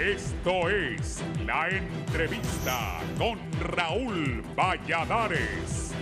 Esto es La Entrevista con Raúl Valladares.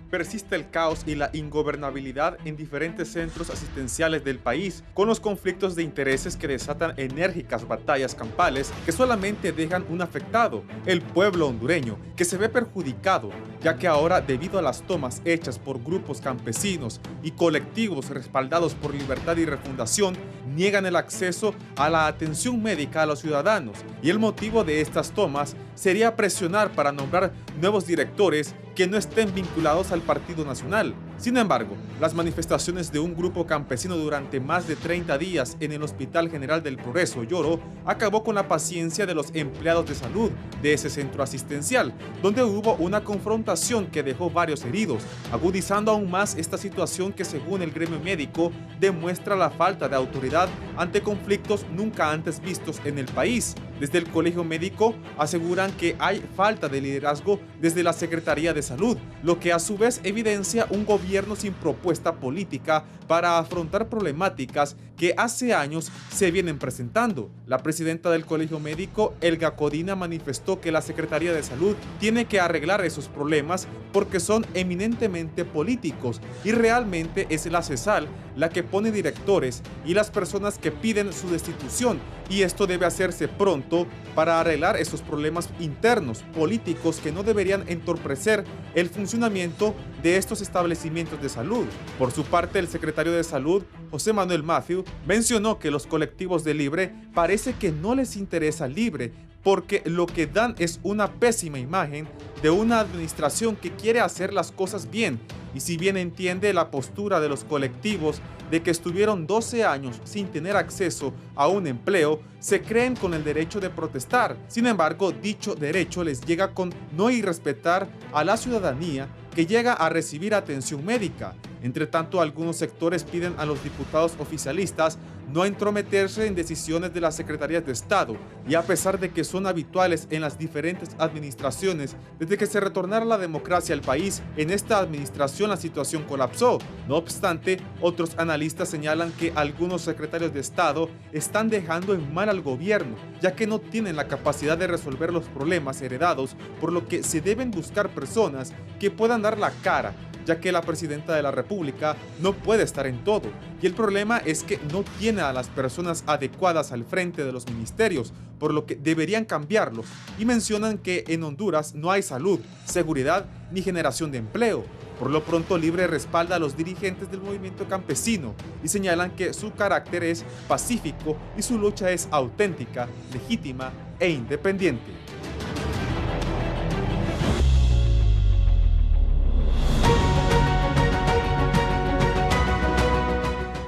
Persiste el caos y la ingobernabilidad en diferentes centros asistenciales del país, con los conflictos de intereses que desatan enérgicas batallas campales que solamente dejan un afectado, el pueblo hondureño, que se ve perjudicado, ya que ahora, debido a las tomas hechas por grupos campesinos y colectivos respaldados por Libertad y Refundación, niegan el acceso a la atención médica a los ciudadanos, y el motivo de estas tomas sería presionar para nombrar nuevos directores que no estén vinculados al Partido Nacional. Sin embargo, las manifestaciones de un grupo campesino durante más de 30 días en el Hospital General del Progreso, Lloro, acabó con la paciencia de los empleados de salud de ese centro asistencial, donde hubo una confrontación que dejó varios heridos, agudizando aún más esta situación que, según el gremio médico, demuestra la falta de autoridad ante conflictos nunca antes vistos en el país. Desde el Colegio Médico aseguran que hay falta de liderazgo desde la Secretaría de Salud, lo que a su vez evidencia un gobierno sin propuesta política para afrontar problemáticas que hace años se vienen presentando. La presidenta del Colegio Médico, Elga Codina, manifestó que la Secretaría de Salud tiene que arreglar esos problemas porque son eminentemente políticos y realmente es la CESAL la que pone directores y las personas que piden su destitución, y esto debe hacerse pronto para arreglar esos problemas internos políticos que no deberían entorpecer el funcionamiento de estos establecimientos de salud. Por su parte, el secretario de Salud, José Manuel Mathew, mencionó que los colectivos de Libre parece que no les interesa Libre, porque lo que dan es una pésima imagen de una administración que quiere hacer las cosas bien, y si bien entiende la postura de los colectivos de que estuvieron 12 años sin tener acceso a un empleo, se creen con el derecho de protestar. Sin embargo, dicho derecho les llega con no irrespetar a la ciudadanía que llega a recibir atención médica. Entre tanto, algunos sectores piden a los diputados oficialistas no entrometerse en decisiones de las secretarías de Estado, y a pesar de que son habituales en las diferentes administraciones desde que se retornara la democracia al país, en esta administración la situación colapsó. No obstante, otros analistas señalan que algunos secretarios de Estado están dejando en mal al gobierno, ya que no tienen la capacidad de resolver los problemas heredados, por lo que se deben buscar personas que puedan dar la cara, ya que la presidenta de la República no puede estar en todo, y el problema es que no tiene a las personas adecuadas al frente de los ministerios, por lo que deberían cambiarlos, y mencionan que en Honduras no hay salud, seguridad ni generación de empleo. Por lo pronto, Libre respalda a los dirigentes del movimiento campesino y señalan que su carácter es pacífico y su lucha es auténtica, legítima e independiente.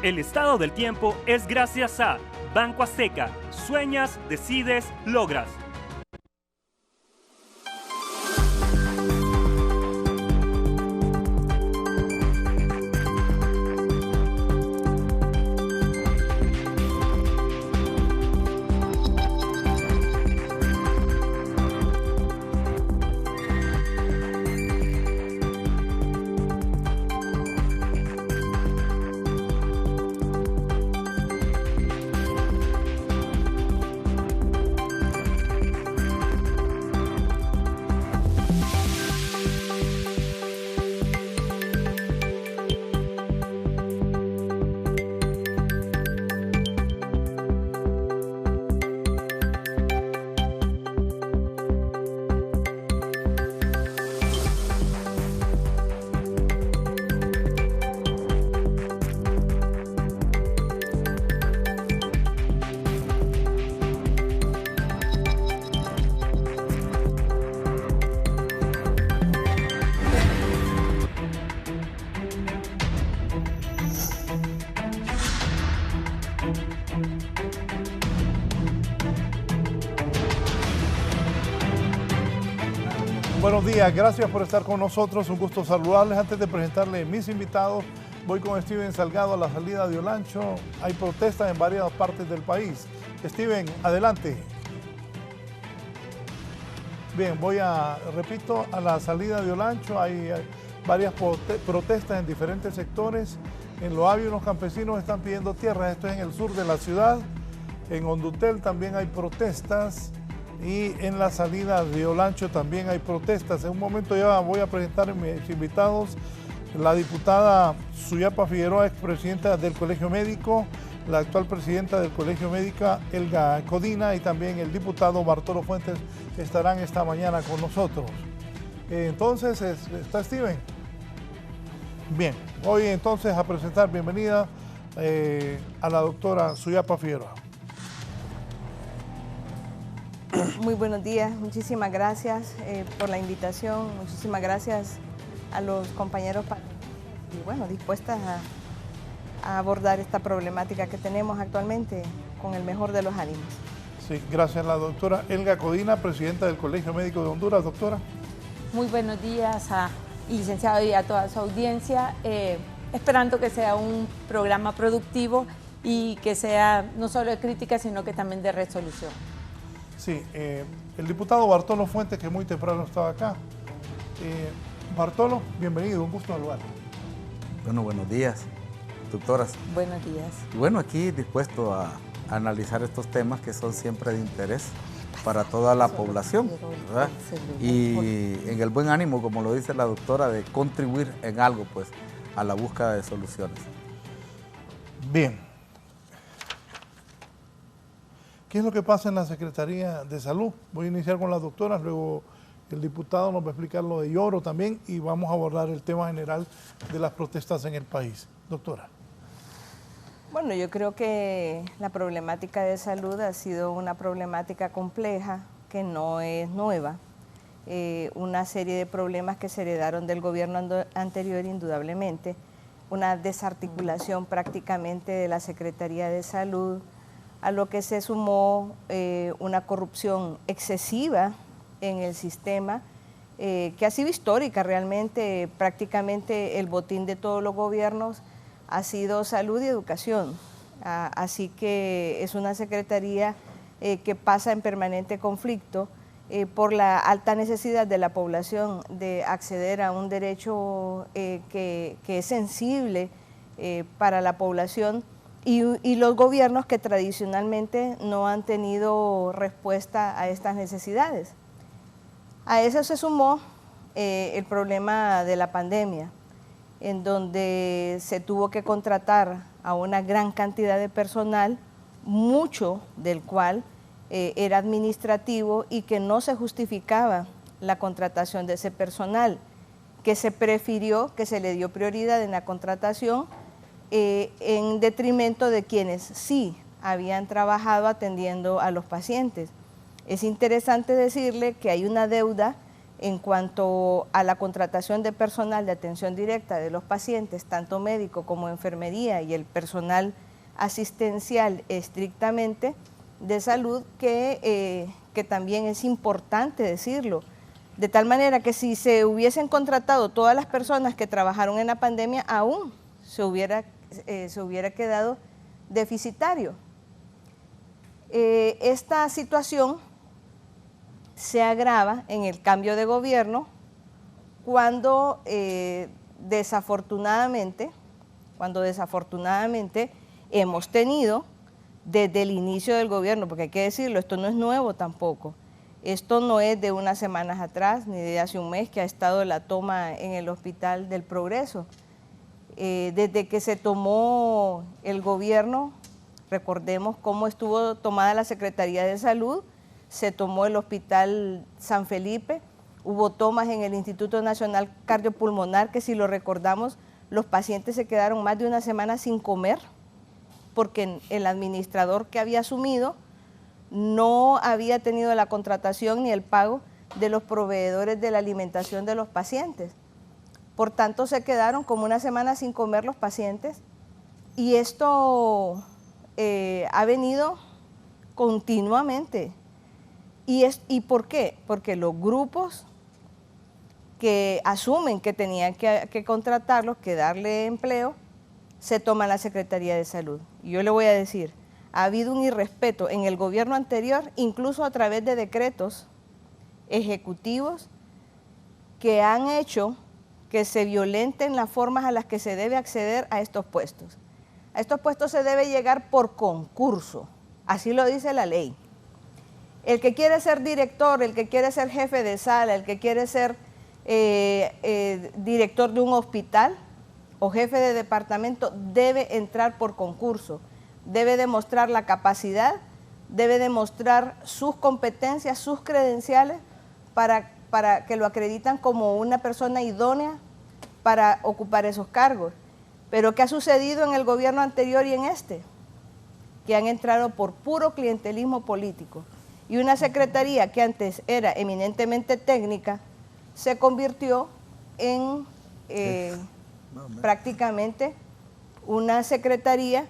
El estado del tiempo es gracias a Banco Azteca. Sueñas, decides, logras. Buenos días, gracias por estar con nosotros, un gusto saludarles. Antes de presentarles mis invitados, voy con Steven Salgado a la salida de Olancho. Hay protestas en varias partes del país. Steven, adelante. Bien, repito, a la salida de Olancho hay varias protestas en diferentes sectores. En Loabio unos campesinos están pidiendo tierras, esto es en el sur de la ciudad. En Hondutel también hay protestas y en la salida de Olancho también hay protestas. En un momento ya voy a presentar a mis invitados, la diputada Suyapa Figueroa, expresidenta del Colegio Médico, la actual presidenta del Colegio Médico, Elga Codina, y también el diputado Bartolo Fuentes estarán esta mañana con nosotros. Entonces, ¿está Steven? Bien, voy entonces a presentar, bienvenida a la doctora Suyapa Figueroa. Muy buenos días, muchísimas gracias por la invitación, muchísimas gracias a los compañeros y bueno, dispuestas a abordar esta problemática que tenemos actualmente con el mejor de los ánimos. Sí, gracias a la doctora Elga Codina, presidenta del Colegio Médico de Honduras. Doctora. Muy buenos días, licenciado, y a toda su audiencia, esperando que sea un programa productivo y que sea no solo de crítica, sino que también de resolución. Sí, el diputado Bartolo Fuentes, que muy temprano estaba acá. Bartolo, bienvenido, un gusto saludarlo. Bueno, buenos días, doctoras. Buenos días. Y bueno, aquí dispuesto a analizar estos temas que son siempre de interés para toda la población, ¿verdad? Y en el buen ánimo, como lo dice la doctora, de contribuir en algo, pues, a la búsqueda de soluciones. Bien. ¿Qué es lo que pasa en la Secretaría de Salud? Voy a iniciar con las doctoras, luego el diputado nos va a explicar lo de Lloro también y vamos a abordar el tema general de las protestas en el país. Doctora. Bueno, yo creo que la problemática de salud ha sido una problemática compleja que no es nueva. Una serie de problemas que se heredaron del gobierno anterior, indudablemente. Una desarticulación prácticamente de la Secretaría de Salud, a lo que se sumó una corrupción excesiva en el sistema, que ha sido histórica realmente. Prácticamente el botín de todos los gobiernos ha sido salud y educación. Así que es una secretaría que pasa en permanente conflicto por la alta necesidad de la población de acceder a un derecho que es sensible para la población, y los gobiernos que tradicionalmente no han tenido respuesta a estas necesidades. A eso se sumó el problema de la pandemia, en donde se tuvo que contratar a una gran cantidad de personal, mucho del cual era administrativo, y que no se justificaba la contratación de ese personal, que se prefirió, que se le dio prioridad en la contratación en detrimento de quienes sí habían trabajado atendiendo a los pacientes. Es interesante decirle que hay una deuda en cuanto a la contratación de personal de atención directa de los pacientes, tanto médico como enfermería y el personal asistencial estrictamente de salud, que también es importante decirlo. De tal manera que si se hubiesen contratado todas las personas que trabajaron en la pandemia, aún se hubiera quedado deficitario. Esta situación se agrava en el cambio de gobierno cuando desafortunadamente hemos tenido desde el inicio del gobierno, porque hay que decirlo, esto no es nuevo tampoco, esto no es de unas semanas atrás ni de hace un mes que ha estado la toma en el Hospital del Progreso. Desde que se tomó el gobierno, recordemos cómo estuvo tomada la Secretaría de Salud, se tomó el Hospital San Felipe, hubo tomas en el Instituto Nacional Cardiopulmonar, que si lo recordamos, los pacientes se quedaron más de una semana sin comer, porque el administrador que había asumido no había tenido la contratación ni el pago de los proveedores de la alimentación de los pacientes. Por tanto, se quedaron como una semana sin comer los pacientes, y esto ha venido continuamente. ¿Y por qué? Porque los grupos que asumen que tenían que contratarlos, que darle empleo, se toman la Secretaría de Salud. Y yo le voy a decir, ha habido un irrespeto en el gobierno anterior, incluso a través de decretos ejecutivos que han hecho que se violenten las formas a las que se debe acceder a estos puestos. A estos puestos se debe llegar por concurso, así lo dice la ley. El que quiere ser director, el que quiere ser jefe de sala, el que quiere ser director de un hospital o jefe de departamento debe entrar por concurso, debe demostrar la capacidad, debe demostrar sus competencias, sus credenciales para que lo acreditan como una persona idónea para ocupar esos cargos. Pero ¿qué ha sucedido en el gobierno anterior y en este? Que han entrado por puro clientelismo político. Y una secretaría que antes era eminentemente técnica se convirtió en prácticamente una secretaría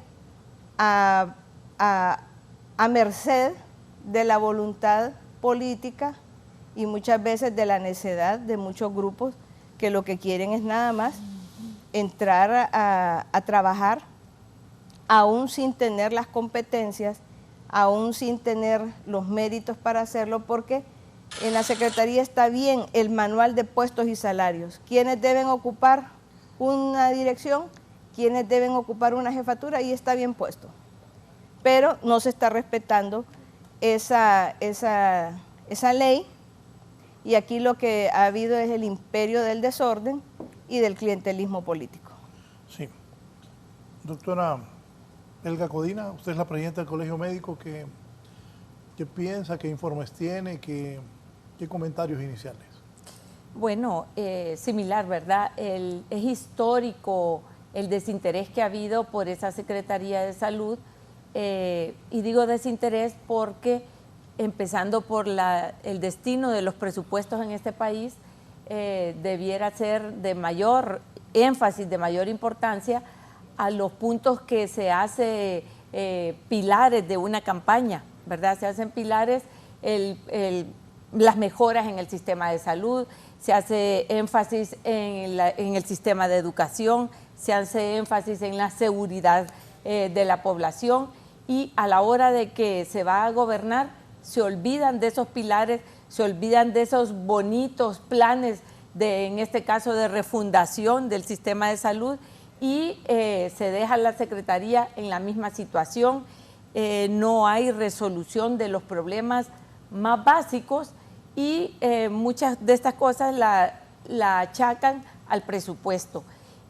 a merced de la voluntad política y muchas veces de la necedad de muchos grupos que lo que quieren es nada más entrar a trabajar aún sin tener las competencias, aún sin tener los méritos para hacerlo, porque en la Secretaría está bien el manual de puestos y salarios, quiénes deben ocupar una dirección, quiénes deben ocupar una jefatura, y está bien puesto. Pero no se está respetando esa ley, y aquí lo que ha habido es el imperio del desorden y del clientelismo político. Sí. Doctora Elga Codina, usted es la presidenta del Colegio Médico. ¿Qué piensa, qué informes tiene, qué comentarios iniciales? Bueno, similar, ¿verdad? Es histórico el desinterés que ha habido por esa Secretaría de Salud, y digo desinterés porque, empezando por el destino de los presupuestos en este país, debiera ser de mayor énfasis, de mayor importancia a los puntos que se hace pilares de una campaña, ¿verdad? Se hacen pilares las mejoras en el sistema de salud, se hace énfasis en el sistema de educación, se hace énfasis en la seguridad de la población, y a la hora de que se va a gobernar se olvidan de esos pilares, se olvidan de esos bonitos planes en este caso de refundación del sistema de salud, y se deja la Secretaría en la misma situación. No hay resolución de los problemas más básicos, y muchas de estas cosas la achacan al presupuesto.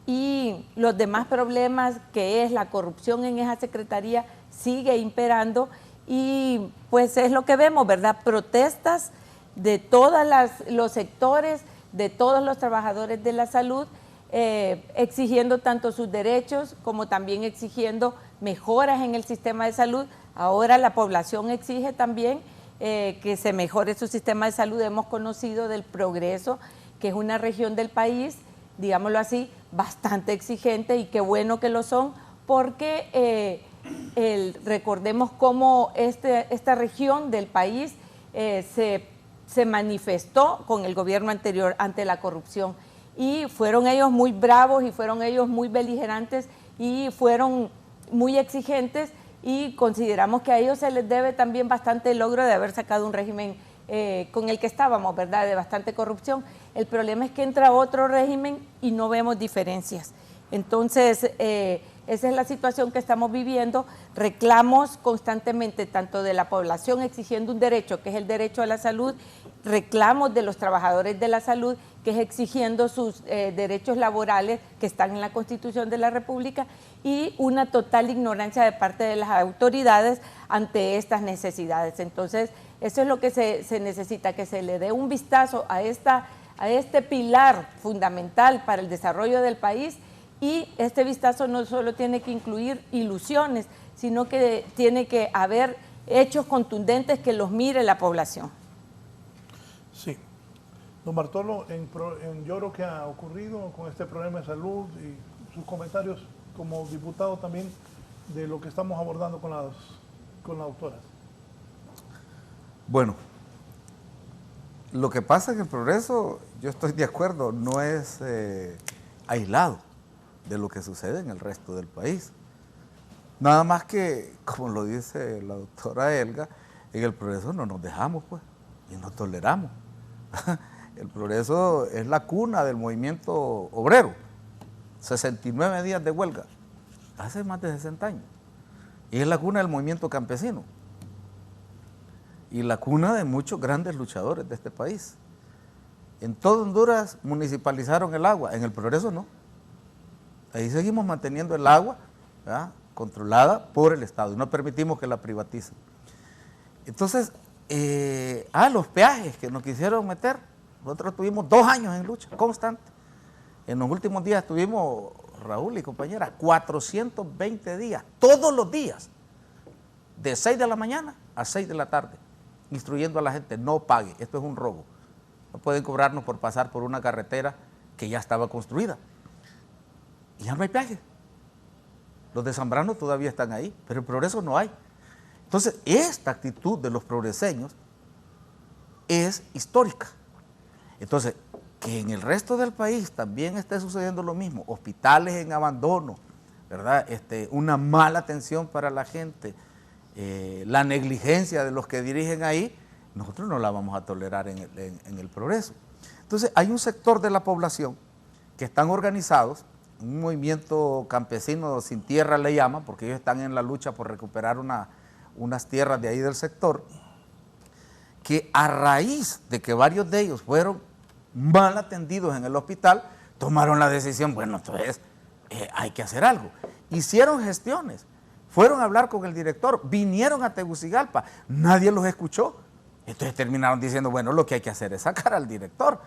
Y los demás problemas, que es la corrupción en esa Secretaría, sigue imperando, y pues es lo que vemos, ¿verdad? Protestas de todos los sectores, de todos los trabajadores de la salud, exigiendo tanto sus derechos como también exigiendo mejoras en el sistema de salud. Ahora la población exige también que se mejore su sistema de salud. Hemos conocido del Progreso, que es una región del país, digámoslo así, bastante exigente, y qué bueno que lo son, porque recordemos cómo esta región del país se manifestó con el gobierno anterior ante la corrupción, y fueron ellos muy bravos y fueron ellos muy beligerantes y fueron muy exigentes, y consideramos que a ellos se les debe también bastante el logro de haber sacado un régimen con el que estábamos, ¿verdad?, de bastante corrupción. El problema es que entra otro régimen y no vemos diferencias. Entonces, esa es la situación que estamos viviendo. Reclamos constantemente tanto de la población exigiendo un derecho, que es el derecho a la salud, reclamos de los trabajadores de la salud, que es exigiendo sus derechos laborales que están en la Constitución de la República, y una total ignorancia de parte de las autoridades ante estas necesidades. Entonces, eso es lo que se necesita, que se le dé un vistazo a este pilar fundamental para el desarrollo del país. Y este vistazo no solo tiene que incluir ilusiones, sino que tiene que haber hechos contundentes que los mire la población. Sí. Don Bartolo, en Lloro, ¿qué ha ocurrido con este problema de salud? Y sus comentarios como diputado también de lo que estamos abordando con la doctora. Bueno, lo que pasa en el Progreso, yo estoy de acuerdo, no es aislado de lo que sucede en el resto del país. Nada más que, como lo dice la doctora Elga, en el Progreso no nos dejamos, pues, y no toleramos. El Progreso es la cuna del movimiento obrero. 69 días de huelga, hace más de 60 años. Y es la cuna del movimiento campesino. Y la cuna de muchos grandes luchadores de este país. En todo Honduras municipalizaron el agua, en el Progreso no. Ahí seguimos manteniendo el agua, ¿verdad?, controlada por el Estado y no permitimos que la privaticen. Entonces, los peajes que nos quisieron meter, nosotros tuvimos 2 años en lucha constante. En los últimos días tuvimos, Raúl y compañera, 420 días, todos los días, de 6 de la mañana a 6 de la tarde, instruyendo a la gente, no pague, esto es un robo. No pueden cobrarnos por pasar por una carretera que ya estaba construida. Y ya no hay peaje. Los de Zambrano todavía están ahí, pero el Progreso no hay. Entonces, esta actitud de los progreseños es histórica. Entonces, que en el resto del país también esté sucediendo lo mismo, hospitales en abandono, ¿verdad? Una mala atención para la gente, la negligencia de los que dirigen ahí, nosotros no la vamos a tolerar en el Progreso. Entonces, hay un sector de la población que están organizados, un movimiento campesino sin tierra le llaman, porque ellos están en la lucha por recuperar unas tierras de ahí del sector, que a raíz de que varios de ellos fueron mal atendidos en el hospital, tomaron la decisión, bueno, entonces hay que hacer algo. Hicieron gestiones, fueron a hablar con el director, vinieron a Tegucigalpa, nadie los escuchó. Entonces terminaron diciendo, bueno, lo que hay que hacer es sacar al director.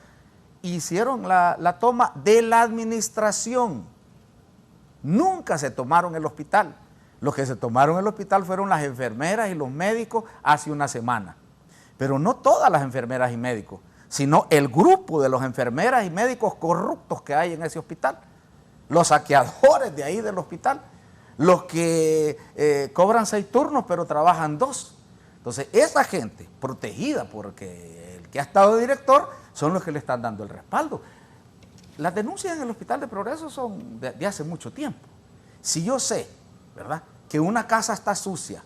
Hicieron la toma de la administración. Nunca se tomaron el hospital. Los que se tomaron el hospital fueron las enfermeras y los médicos hace una semana. Pero no todas las enfermeras y médicos, sino el grupo de las enfermeras y médicos corruptos que hay en ese hospital. Los saqueadores de ahí del hospital. Los que cobran 6 turnos pero trabajan 2. Entonces, esa gente protegida porque el que ha estado de director son los que le están dando el respaldo. Las denuncias en el Hospital de Progreso son de hace mucho tiempo. Si yo sé, ¿verdad?, que una casa está sucia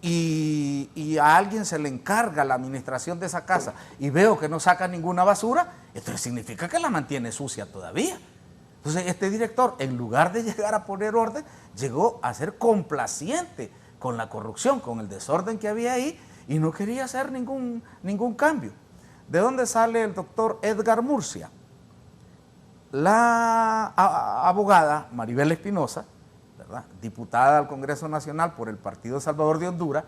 y a alguien se le encarga la administración de esa casa y veo que no saca ninguna basura, entonces significa que la mantiene sucia todavía. Entonces, este director, en lugar de llegar a poner orden, llegó a ser complaciente con la corrupción, con el desorden que había ahí, y no quería hacer ningún cambio. ¿De dónde sale el doctor Edgar Murcia? La abogada Maribel Espinosa, ¿verdad?, diputada al Congreso Nacional por el Partido Salvador de Honduras,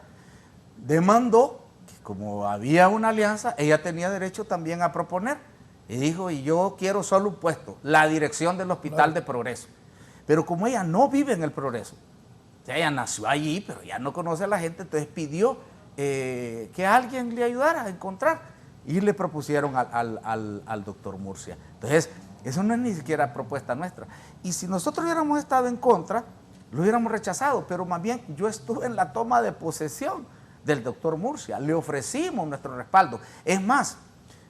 demandó que como había una alianza, ella tenía derecho también a proponer. Y dijo, y yo quiero solo un puesto, la dirección del Hospital de Progreso. Pero como ella no vive en el Progreso, ella nació allí, pero ya no conoce a la gente, entonces pidió que alguien le ayudara a encontrar y le propusieron al doctor Murcia. Entonces, eso no es ni siquiera propuesta nuestra. Y si nosotros hubiéramos estado en contra, lo hubiéramos rechazado, pero más bien yo estuve en la toma de posesión del doctor Murcia, le ofrecimos nuestro respaldo. Es más,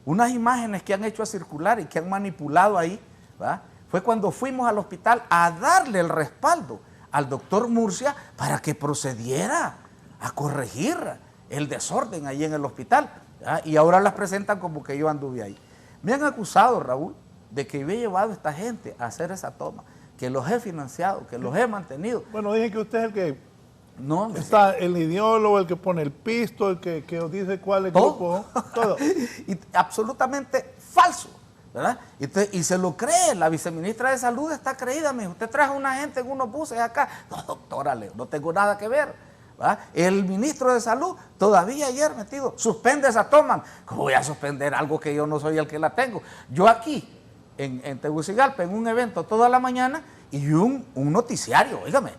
unas imágenes que han hecho a circular y que han manipulado ahí, ¿verdad?, fue cuando fuimos al hospital a darle el respaldo al doctor Murcia para que procediera a corregir el desorden ahí en el hospital, ¿verdad?, y ahora las presentan como que yo anduve ahí. Me han acusado, Raúl, de que yo he llevado a esta gente a hacer esa toma, que los he financiado, que los he mantenido. Bueno, dije que usted es el que no, está el ideólogo, el que pone el pisto, el que os dice cuál es el grupo, todo. Y absolutamente falso, ¿verdad? Y se lo cree, la viceministra de Salud está creída, me dijo, usted trajo una gente en unos buses acá. No, doctora, no tengo nada que ver, ¿verdad? El ministro de Salud todavía ayer metido, suspende esa toma. ¿Cómo voy a suspender algo que yo no soy el que la tengo? Yo aquí, en Tegucigalpa, en un evento toda la mañana y un noticiario, óigame,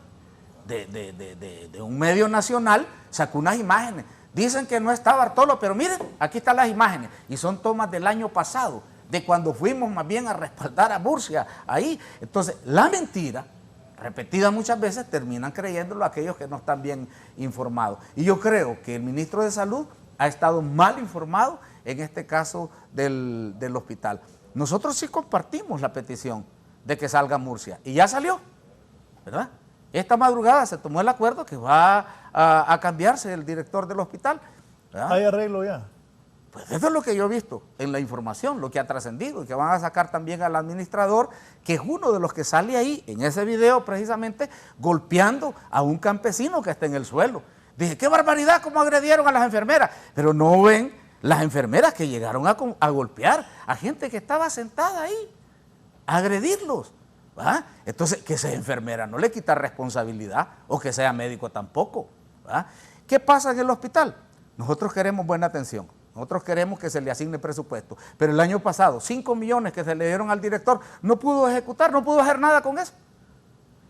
de un medio nacional, sacó unas imágenes. Dicen que no está Bartolo, pero miren, aquí están las imágenes. Y son tomas del año pasado, de cuando fuimos más bien a respaldar a Murcia ahí. Entonces, la mentira, repetida muchas veces, terminan creyéndolo aquellos que no están bien informados. Y yo creo que el ministro de Salud ha estado mal informado en este caso del hospital. Nosotros sí compartimos la petición de que salga Murcia. Y ya salió, ¿verdad? Esta madrugada se tomó el acuerdo que va a cambiarse el director del hospital, ¿verdad? ¿Hay arreglo ya? Pues eso es lo que yo he visto en la información, lo que ha trascendido, y que van a sacar también al administrador, que es uno de los que sale ahí, en ese video precisamente, golpeando a un campesino que está en el suelo. Dije, qué barbaridad, cómo agredieron a las enfermeras, pero no ven las enfermeras que llegaron a golpear a gente que estaba sentada ahí, a agredirlos. ¿Va? Entonces, que sea enfermera no le quita responsabilidad, o que sea médico tampoco. ¿Va? ¿Qué pasa en el hospital? Nosotros queremos buena atención. Nosotros queremos que se le asigne presupuesto, pero el año pasado 5 millones que se le dieron al director no pudo ejecutar, no pudo hacer nada con eso.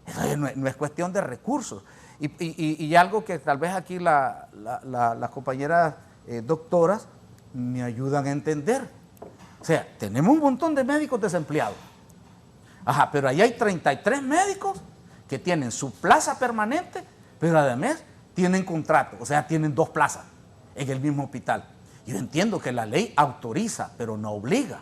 Eso no es cuestión de recursos. Y algo que tal vez aquí las compañeras doctoras me ayudan a entender. O sea, tenemos un montón de médicos desempleados. Ajá, pero ahí hay 33 médicos que tienen su plaza permanente, pero además tienen contrato, o sea, tienen 2 plazas en el mismo hospital. Yo entiendo que la ley autoriza, pero no obliga.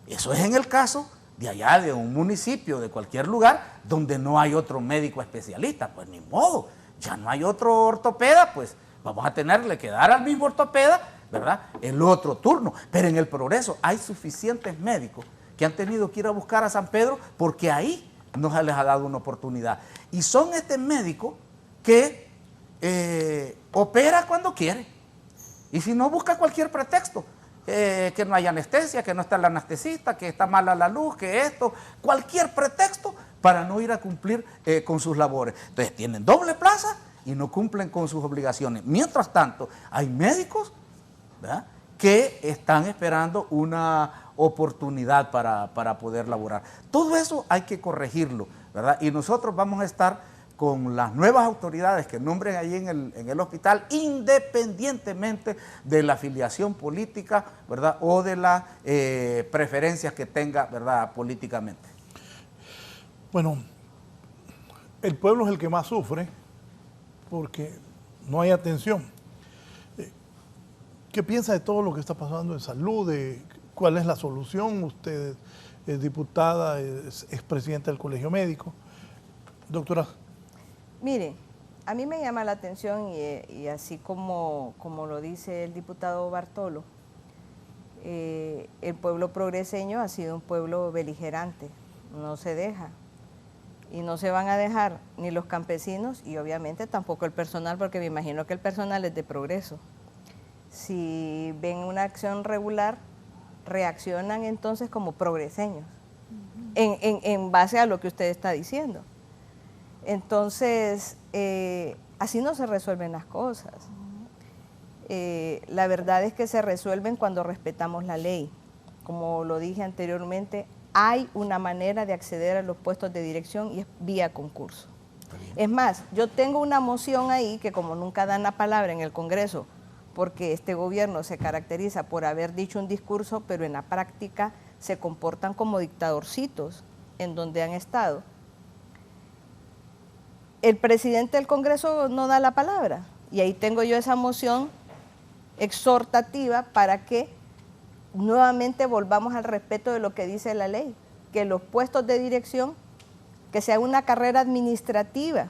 Eso es en el caso de allá, de un municipio, de cualquier lugar, donde no hay otro médico especialista. Pues ni modo, ya no hay otro ortopeda, pues vamos a tenerle que dar al mismo ortopeda, ¿verdad?, el otro turno. Pero en el Progreso hay suficientes médicos que han tenido que ir a buscar a San Pedro porque ahí no se les ha dado una oportunidad. Y son médicos que opera cuando quiere. Y si no, busca cualquier pretexto, que no hay anestesia, que no está el anestesista, que está mala la luz, que esto, cualquier pretexto para no ir a cumplir con sus labores. Entonces tienen doble plaza y no cumplen con sus obligaciones. Mientras tanto, hay médicos, ¿verdad?, que están esperando una oportunidad para poder laborar. Todo eso hay que corregirlo, ¿verdad? Y nosotros vamos a estar con las nuevas autoridades que nombren allí en el hospital, independientemente de la afiliación política, ¿verdad?, o de las preferencias que tenga, ¿verdad?, políticamente. Bueno, el pueblo es el que más sufre porque no hay atención. ¿Qué piensa de todo lo que está pasando en salud? ¿Cuál es la solución? Usted es diputada, es presidenta del Colegio Médico. Doctora. Mire, a mí me llama la atención y así como lo dice el diputado Bartolo, el pueblo progreseño ha sido un pueblo beligerante, no se deja. Y no se van a dejar ni los campesinos y obviamente tampoco el personal, porque me imagino que el personal es de Progreso. Si ven una acción regular, reaccionan entonces como progreseños, en base a lo que usted está diciendo. Entonces, así no se resuelven las cosas. La verdad es que se resuelven cuando respetamos la ley. Como lo dije anteriormente, hay una manera de acceder a los puestos de dirección y es vía concurso. Es más, yo tengo una moción ahí que como nunca dan la palabra en el Congreso, porque este gobierno se caracteriza por haber dicho un discurso, pero en la práctica se comportan como dictadorcitos en donde han estado. El presidente del Congreso no da la palabra y ahí tengo yo esa moción exhortativa para que nuevamente volvamos al respeto de lo que dice la ley, que los puestos de dirección, que sea una carrera administrativa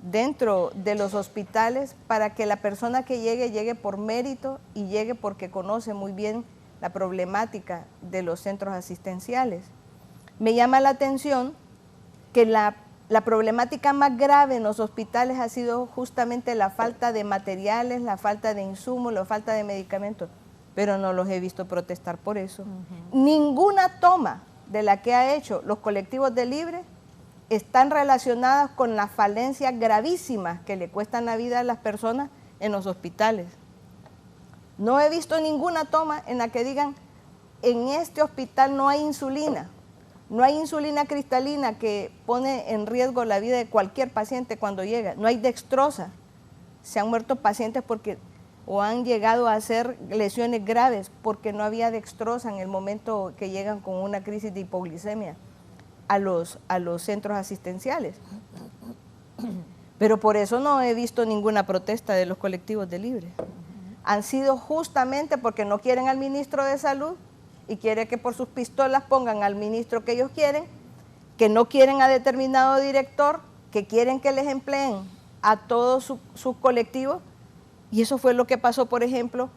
dentro de los hospitales para que la persona que llegue por mérito y llegue porque conoce muy bien la problemática de los centros asistenciales. Me llama la atención que la problemática más grave en los hospitales ha sido justamente la falta de materiales, la falta de insumos, la falta de medicamentos, pero no los he visto protestar por eso. Ninguna toma de la que ha hecho los colectivos de Libre están relacionadas con las falencias gravísimas que le cuestan la vida a las personas en los hospitales. No he visto ninguna toma en la que digan, en este hospital no hay insulina cristalina que pone en riesgo la vida de cualquier paciente cuando llega, no hay dextrosa, se han muerto pacientes porque o han llegado a hacer lesiones graves porque no había dextrosa en el momento que llegan con una crisis de hipoglicemia a los centros asistenciales. Pero por eso no he visto ninguna protesta de los colectivos de Libre. Han sido justamente porque no quieren al ministro de Salud y quieren que por sus pistolas pongan al ministro que ellos quieren, que no quieren a determinado director, que quieren que les empleen a todos sus colectivos Y eso fue lo que pasó, por ejemplo,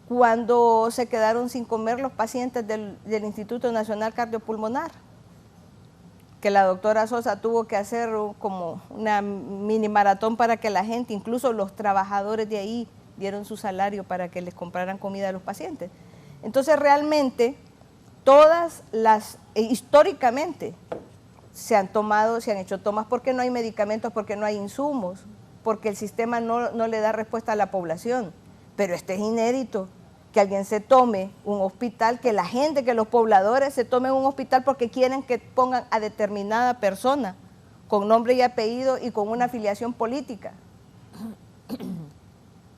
cuando se quedaron sin comer los pacientes del Instituto Nacional Cardiopulmonar, que la doctora Sosa tuvo que hacer como una mini maratón para que la gente, incluso los trabajadores de ahí, dieron su salario para que les compraran comida a los pacientes. Entonces realmente todas las, históricamente se han hecho tomas porque no hay medicamentos, porque no hay insumos, porque el sistema no le da respuesta a la población. Pero es inédito que alguien se tome un hospital, que la gente, que los pobladores se tomen un hospital porque quieren que pongan a determinada persona con nombre y apellido y con una afiliación política.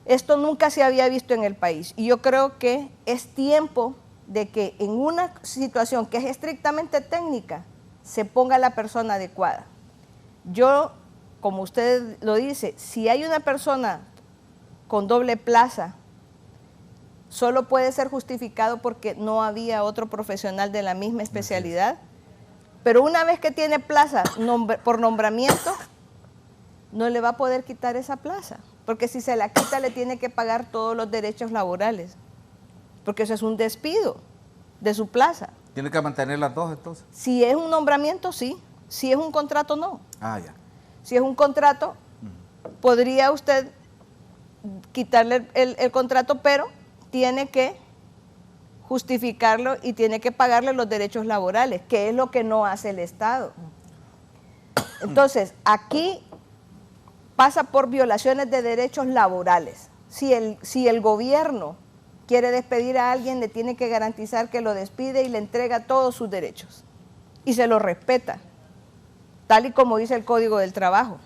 Esto nunca se había visto en el país y yo creo que es tiempo de que en una situación que es estrictamente técnica se ponga la persona adecuada. Yo, como usted lo dice, si hay una persona con doble plaza, solo puede ser justificado porque no había otro profesional de la misma especialidad, pero una vez que tiene plaza por nombramiento, no le va a poder quitar esa plaza, porque si se la quita le tiene que pagar todos los derechos laborales, porque eso es un despido de su plaza. ¿Tiene que mantener las dos entonces? Si es un nombramiento, sí. Si es un contrato, no. Ah, ya. Si es un contrato, podría usted quitarle el contrato, pero tiene que justificarlo y tiene que pagarle los derechos laborales, que es lo que no hace el Estado. Entonces, aquí pasa por violaciones de derechos laborales. Si el gobierno quiere despedir a alguien, le tiene que garantizar que lo despide y le entrega todos sus derechos y se los respeta, tal y como dice el Código del Trabajo.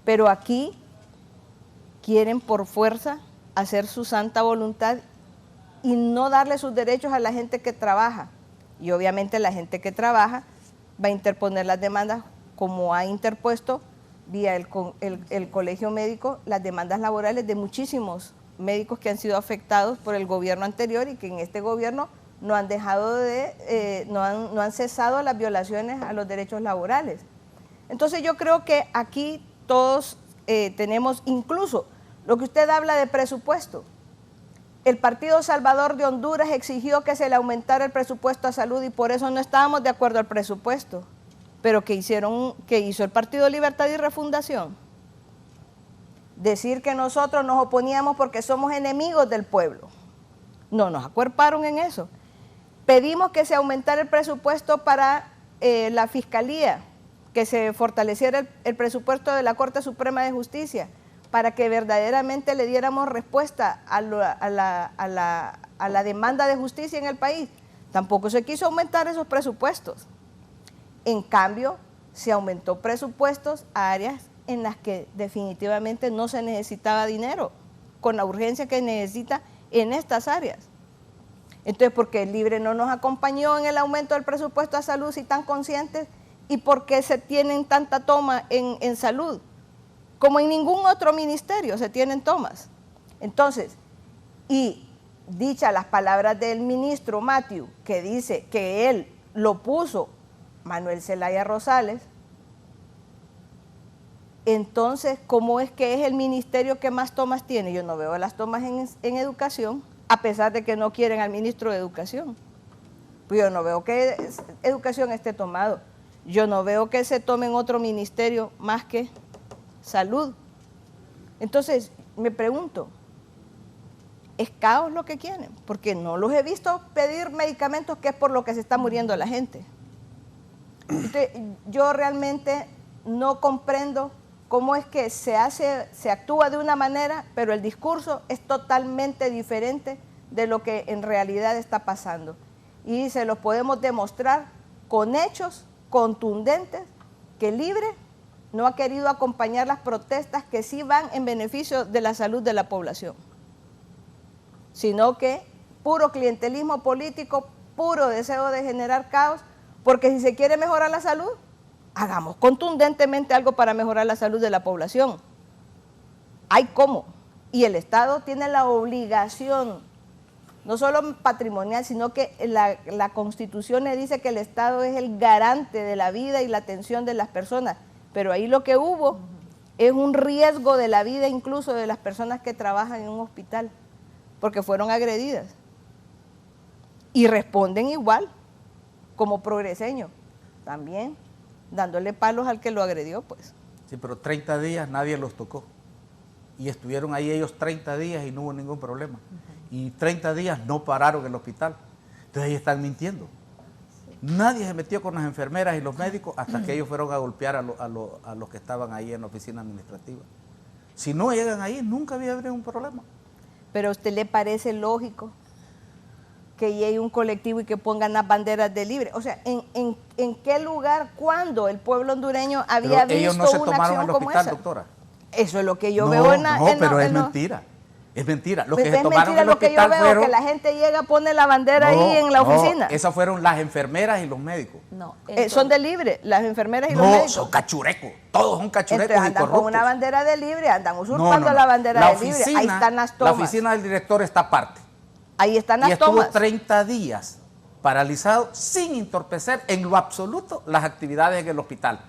Pero aquí quieren por fuerza hacer su santa voluntad y no darle sus derechos a la gente que trabaja. Y obviamente la gente que trabaja va a interponer las demandas como ha interpuesto vía el colegio médico las demandas laborales de muchísimos médicos que han sido afectados por el gobierno anterior y que en este gobierno no han dejado no han cesado las violaciones a los derechos laborales. Entonces yo creo que aquí todos tenemos, incluso lo que usted habla de presupuesto. El Partido Salvador de Honduras exigió que se le aumentara el presupuesto a salud y por eso no estábamos de acuerdo al presupuesto. Pero ¿qué hizo el Partido Libertad y Refundación? Decir que nosotros nos oponíamos porque somos enemigos del pueblo. No nos acuerparon en eso. Pedimos que se aumentara el presupuesto para la Fiscalía, que se fortaleciera el presupuesto de la Corte Suprema de Justicia, para que verdaderamente le diéramos respuesta a la demanda de justicia en el país. Tampoco se quiso aumentar esos presupuestos. En cambio, se aumentó presupuestos a áreas en las que definitivamente no se necesitaba dinero, con la urgencia que necesita en estas áreas. Entonces, ¿por qué el Libre no nos acompañó en el aumento del presupuesto a salud si tan conscientes? ¿Y por qué se tienen tanta toma en salud? Como en ningún otro ministerio se tienen tomas. Entonces, y dichas las palabras del ministro Matthew, que dice que él lo puso Manuel Zelaya Rosales, entonces, ¿cómo es que es el ministerio que más tomas tiene? Yo no veo las tomas en educación, a pesar de que no quieren al ministro de Educación. Pues yo no veo que educación esté tomado. Yo no veo que se tome en otro ministerio más que salud. Entonces, me pregunto, ¿es caos lo que quieren? Porque no los he visto pedir medicamentos, que es por lo que se está muriendo la gente. Entonces, yo realmente no comprendo cómo es que se actúa de una manera, pero el discurso es totalmente diferente de lo que en realidad está pasando. Y se los podemos demostrar con hechos contundentes que Libre no ha querido acompañar las protestas que sí van en beneficio de la salud de la población, sino que puro clientelismo político, puro deseo de generar caos, porque si se quiere mejorar la salud, hagamos contundentemente algo para mejorar la salud de la población. Hay cómo, y el Estado tiene la obligación, no solo patrimonial, sino que la Constitución le dice que el Estado es el garante de la vida y la atención de las personas, pero ahí lo que hubo Es un riesgo de la vida incluso de las personas que trabajan en un hospital, porque fueron agredidas. Y responden igual, como progreseños, también, dándole palos al que lo agredió, pues. Sí, pero 30 días nadie los tocó. Y estuvieron ahí ellos 30 días y no hubo ningún problema. Y 30 días no pararon en el hospital. Entonces ellos están mintiendo. Nadie se metió con las enfermeras y los médicos hasta que ellos fueron a golpear a los que estaban ahí en la oficina administrativa. Si no llegan ahí, nunca había habido un problema. Pero ¿a usted le parece lógico que llegue un colectivo y que pongan las banderas de libre? O sea, ¿en qué lugar, cuándo el pueblo hondureño había pero ellos visto no se una tomaron acción el como hospital, esa? doctora. Eso es lo que yo veo en la... No, pero es mentira. Es mentira. Los que se es tomaron mentira el lo que yo hospital veo, fueron... que la gente llega, pone la bandera ahí en la oficina. Esas fueron las enfermeras y los médicos. No, son de libre, las enfermeras y los No, médicos. son cachurecos. Todos son cachurecos Entonces, y andan corruptos. con una bandera de libre, andan usurpando No. la bandera La de libre. Ahí están las tomas. La oficina del director está aparte. Ahí están Y las tomas. estuvo 30 días paralizado sin entorpecer en lo absoluto las actividades en el hospital.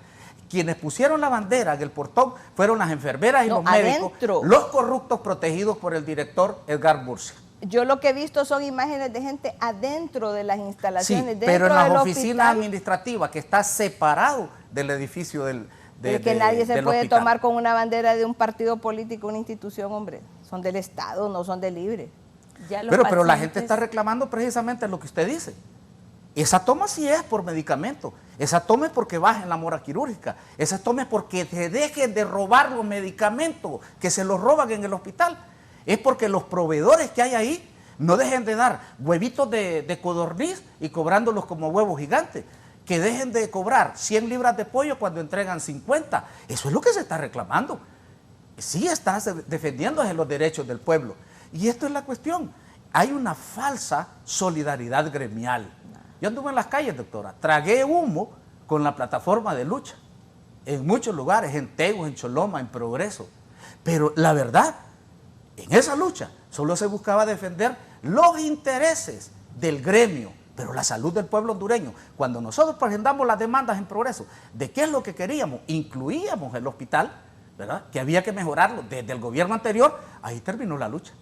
Quienes pusieron la bandera en el portón fueron las enfermeras y los médicos, adentro. los corruptos protegidos por el director Edgar Murcia. Yo lo que he visto son imágenes de gente adentro de las instalaciones, Sí, dentro pero en del las oficinas hospital, administrativas, que está separado del edificio que nadie se del puede hospital. tomar con una bandera de un partido político, una institución, hombre. Son del Estado, no son de libre. Ya los Pero la pacientes- gente está reclamando precisamente lo que usted dice. Esa toma sí es por medicamento, esa toma es porque bajen la mora quirúrgica, esa toma es porque se dejen de robar los medicamentos que se los roban en el hospital. Es porque los proveedores que hay ahí no dejen de dar huevitos de codorniz y cobrándolos como huevos gigantes, que dejen de cobrar 100 libras de pollo cuando entregan 50. Eso es lo que se está reclamando. Sí estás defendiendo los derechos del pueblo. Y esto es la cuestión. Hay una falsa solidaridad gremial. Yo anduve en las calles, doctora, tragué humo con la plataforma de lucha, en muchos lugares, en Tegus, en Choloma, en Progreso. Pero la verdad, en esa lucha solo se buscaba defender los intereses del gremio, pero la salud del pueblo hondureño. Cuando nosotros presentamos las demandas en Progreso, ¿de qué es lo que queríamos? Incluíamos el hospital, ¿verdad?, que había que mejorarlo desde el gobierno anterior, ahí terminó la lucha.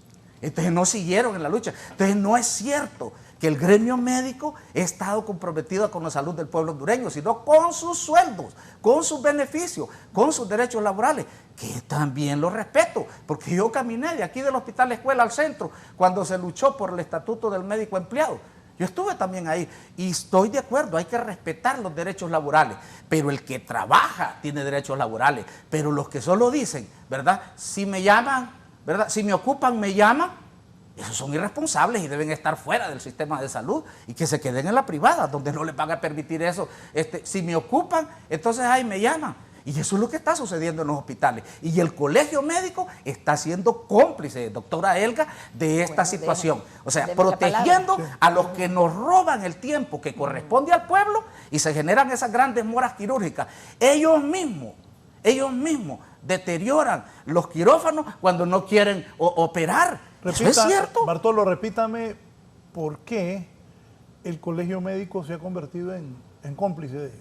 Entonces no siguieron en la lucha. Entonces no es cierto que el gremio médico ha estado comprometido con la salud del pueblo hondureño, sino con sus sueldos, con sus beneficios, con sus derechos laborales, que también los respeto, porque yo caminé de aquí del Hospital Escuela al centro cuando se luchó por el estatuto del médico empleado. Yo estuve también ahí y estoy de acuerdo, hay que respetar los derechos laborales, pero el que trabaja tiene derechos laborales, pero los que solo dicen, ¿verdad?, si me llaman, ¿verdad?, si me ocupan, me llaman. Esos son irresponsables y deben estar fuera del sistema de salud y que se queden en la privada, donde no les van a permitir eso. Si me ocupan, entonces ahí me llaman. Y eso es lo que está sucediendo en los hospitales. Y el colegio médico está siendo cómplice, doctora Elga, de esta situación. O sea, protegiendo a los que nos roban el tiempo que corresponde al pueblo y se generan esas grandes moras quirúrgicas. Ellos mismos deterioran los quirófanos cuando no quieren operar. Repita, ¿Eso es cierto? Bartolo, repítame por qué el colegio médico se ha convertido en cómplice de ellos.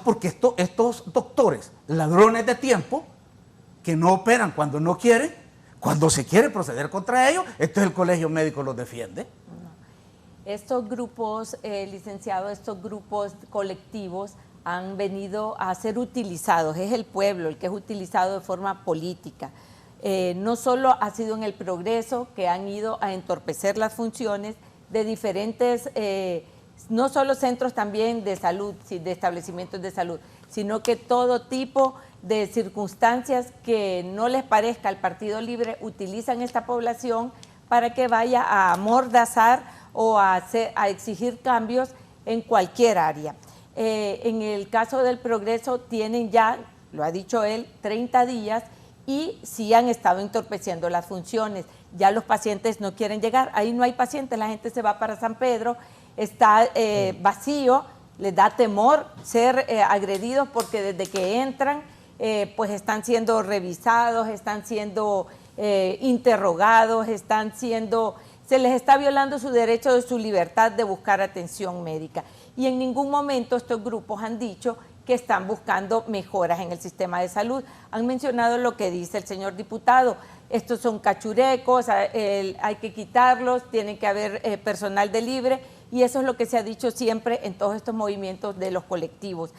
Porque estos doctores, ladrones de tiempo, que no operan cuando no quieren, cuando se quiere proceder contra ellos, entonces el colegio médico los defiende. Estos grupos, licenciado, estos grupos colectivos han venido a ser utilizados, es el pueblo el que es utilizado de forma política. No solo ha sido en el Progreso que han ido a entorpecer las funciones de diferentes, no solo centros también de salud, de establecimientos de salud, sino que todo tipo de circunstancias que no les parezca al Partido Libre utilizan esta población para que vaya a amordazar o a exigir cambios en cualquier área. En el caso del Progreso tienen ya, lo ha dicho él, 30 días y sí han estado entorpeciendo las funciones. Ya los pacientes no quieren llegar, ahí no hay pacientes, la gente se va para San Pedro, está vacío, les da temor ser agredidos porque desde que entran pues están siendo revisados, están siendo interrogados, se les está violando su derecho de su libertad de buscar atención médica. Y en ningún momento estos grupos han dicho que están buscando mejoras en el sistema de salud. Han mencionado lo que dice el señor diputado, estos son cachurecos, hay que quitarlos, tiene que haber personal de libre, y eso es lo que se ha dicho siempre en todos estos movimientos de los colectivos.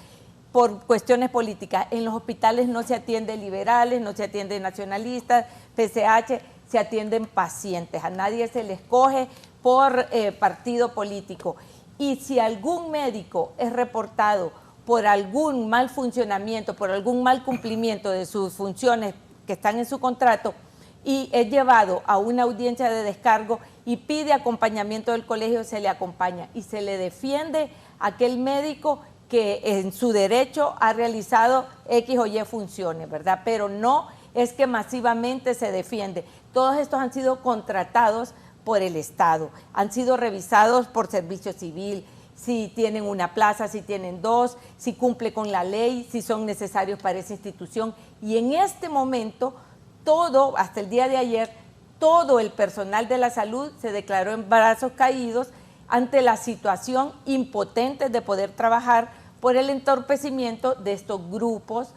Por cuestiones políticas, en los hospitales no se atienden liberales, no se atienden nacionalistas, PCH, se atienden pacientes, a nadie se les coge por partido político. Y si algún médico es reportado por algún mal funcionamiento, por algún mal cumplimiento de sus funciones que están en su contrato, y es llevado a una audiencia de descargo y pide acompañamiento del colegio, se le acompaña y se le defiende a aquel médico que en su derecho ha realizado X o Y funciones, ¿verdad? Pero no es que masivamente se defiende. Todos estos han sido contratados por el Estado, han sido revisados por Servicio Civil, si tienen una plaza, si tienen dos, si cumple con la ley, si son necesarios para esa institución. Y en este momento, todo, hasta el día de ayer, todo el personal de la salud se declaró en brazos caídos ante la situación impotente de poder trabajar por el entorpecimiento de estos grupos,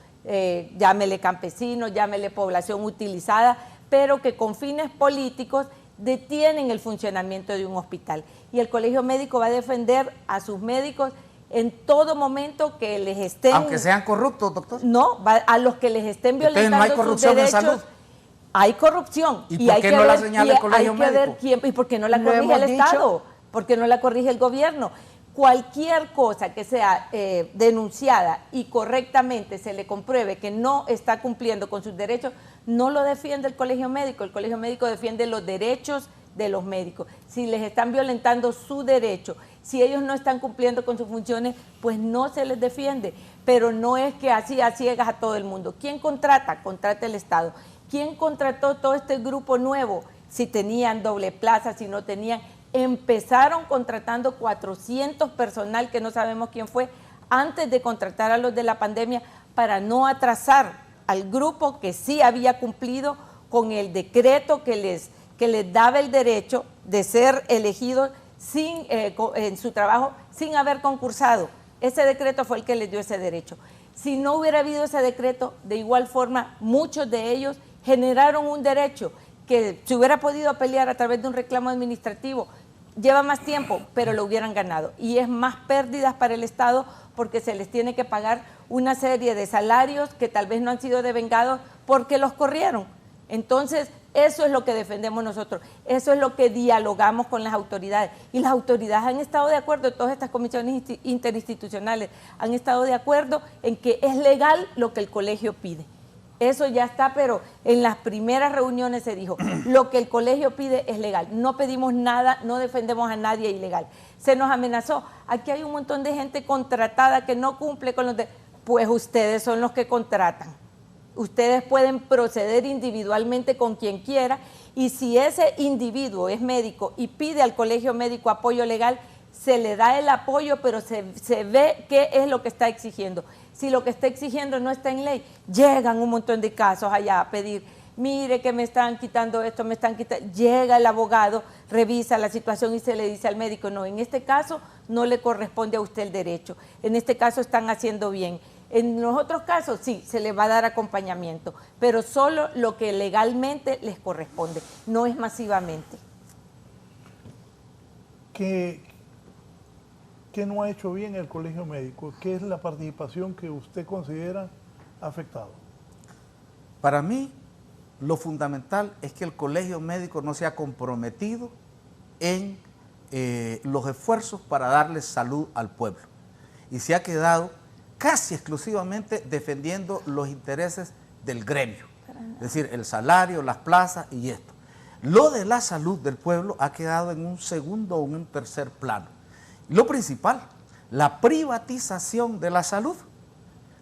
llámele campesinos, llámele población utilizada, pero que con fines políticos detienen el funcionamiento de un hospital. Y el Colegio Médico va a defender a sus médicos en todo momento que les estén... Aunque sean corruptos, doctor. No, a los que les estén violentando no hay corrupción sus derechos. en salud. Hay corrupción. ¿Y por qué no la señala el Colegio Médico? ¿Y por qué no la corrige el Estado? ¿Por qué no la corrige el gobierno? Cualquier cosa que sea denunciada y correctamente se le compruebe que no está cumpliendo con sus derechos, no lo defiende el Colegio Médico. El Colegio Médico defiende los derechos de los médicos. Si les están violentando su derecho, si ellos no están cumpliendo con sus funciones, pues no se les defiende. Pero no es que así a ciegas a todo el mundo. ¿Quién contrata? Contrata el Estado. ¿Quién contrató todo este grupo nuevo? Si tenían doble plaza, si no tenían. Empezaron contratando 400 personal, que no sabemos quién fue, antes de contratar a los de la pandemia, para no atrasar al grupo que sí había cumplido con el decreto que les daba el derecho de ser elegidos en su trabajo sin haber concursado. Ese decreto fue el que les dio ese derecho. Si no hubiera habido ese decreto, de igual forma, muchos de ellos generaron un derecho que se hubiera podido pelear a través de un reclamo administrativo. Lleva más tiempo, pero lo hubieran ganado. Y es más pérdidas para el Estado porque se les tiene que pagar una serie de salarios que tal vez no han sido devengados porque los corrieron. Entonces, eso es lo que defendemos nosotros. Eso es lo que dialogamos con las autoridades. Y las autoridades han estado de acuerdo, todas estas comisiones interinstitucionales han estado de acuerdo en que es legal lo que el colegio pide. Eso ya está, pero en las primeras reuniones se dijo, lo que el colegio pide es legal, no pedimos nada, no defendemos a nadie ilegal. Se nos amenazó, aquí hay un montón de gente contratada que no cumple con los pues ustedes son los que contratan. Ustedes pueden proceder individualmente con quien quiera, y si ese individuo es médico y pide al colegio médico apoyo legal, se le da el apoyo, pero se ve qué es lo que está exigiendo. Si lo que está exigiendo no está en ley, llegan un montón de casos allá a pedir, mire que me están quitando esto, me están quitando. Llega el abogado, revisa la situación y se le dice al médico, no, en este caso no le corresponde a usted el derecho, en este caso están haciendo bien. En los otros casos sí, se le va a dar acompañamiento, pero solo lo que legalmente les corresponde, no es masivamente. ¿Qué no ha hecho bien el Colegio Médico? ¿Qué es la participación que usted considera afectado? Para mí, lo fundamental es que el Colegio Médico no se ha comprometido en los esfuerzos para darle salud al pueblo y se ha quedado casi exclusivamente defendiendo los intereses del gremio, es decir, el salario, las plazas y esto. Lo de la salud del pueblo ha quedado en un segundo o un tercer plano. Lo principal, la privatización de la salud.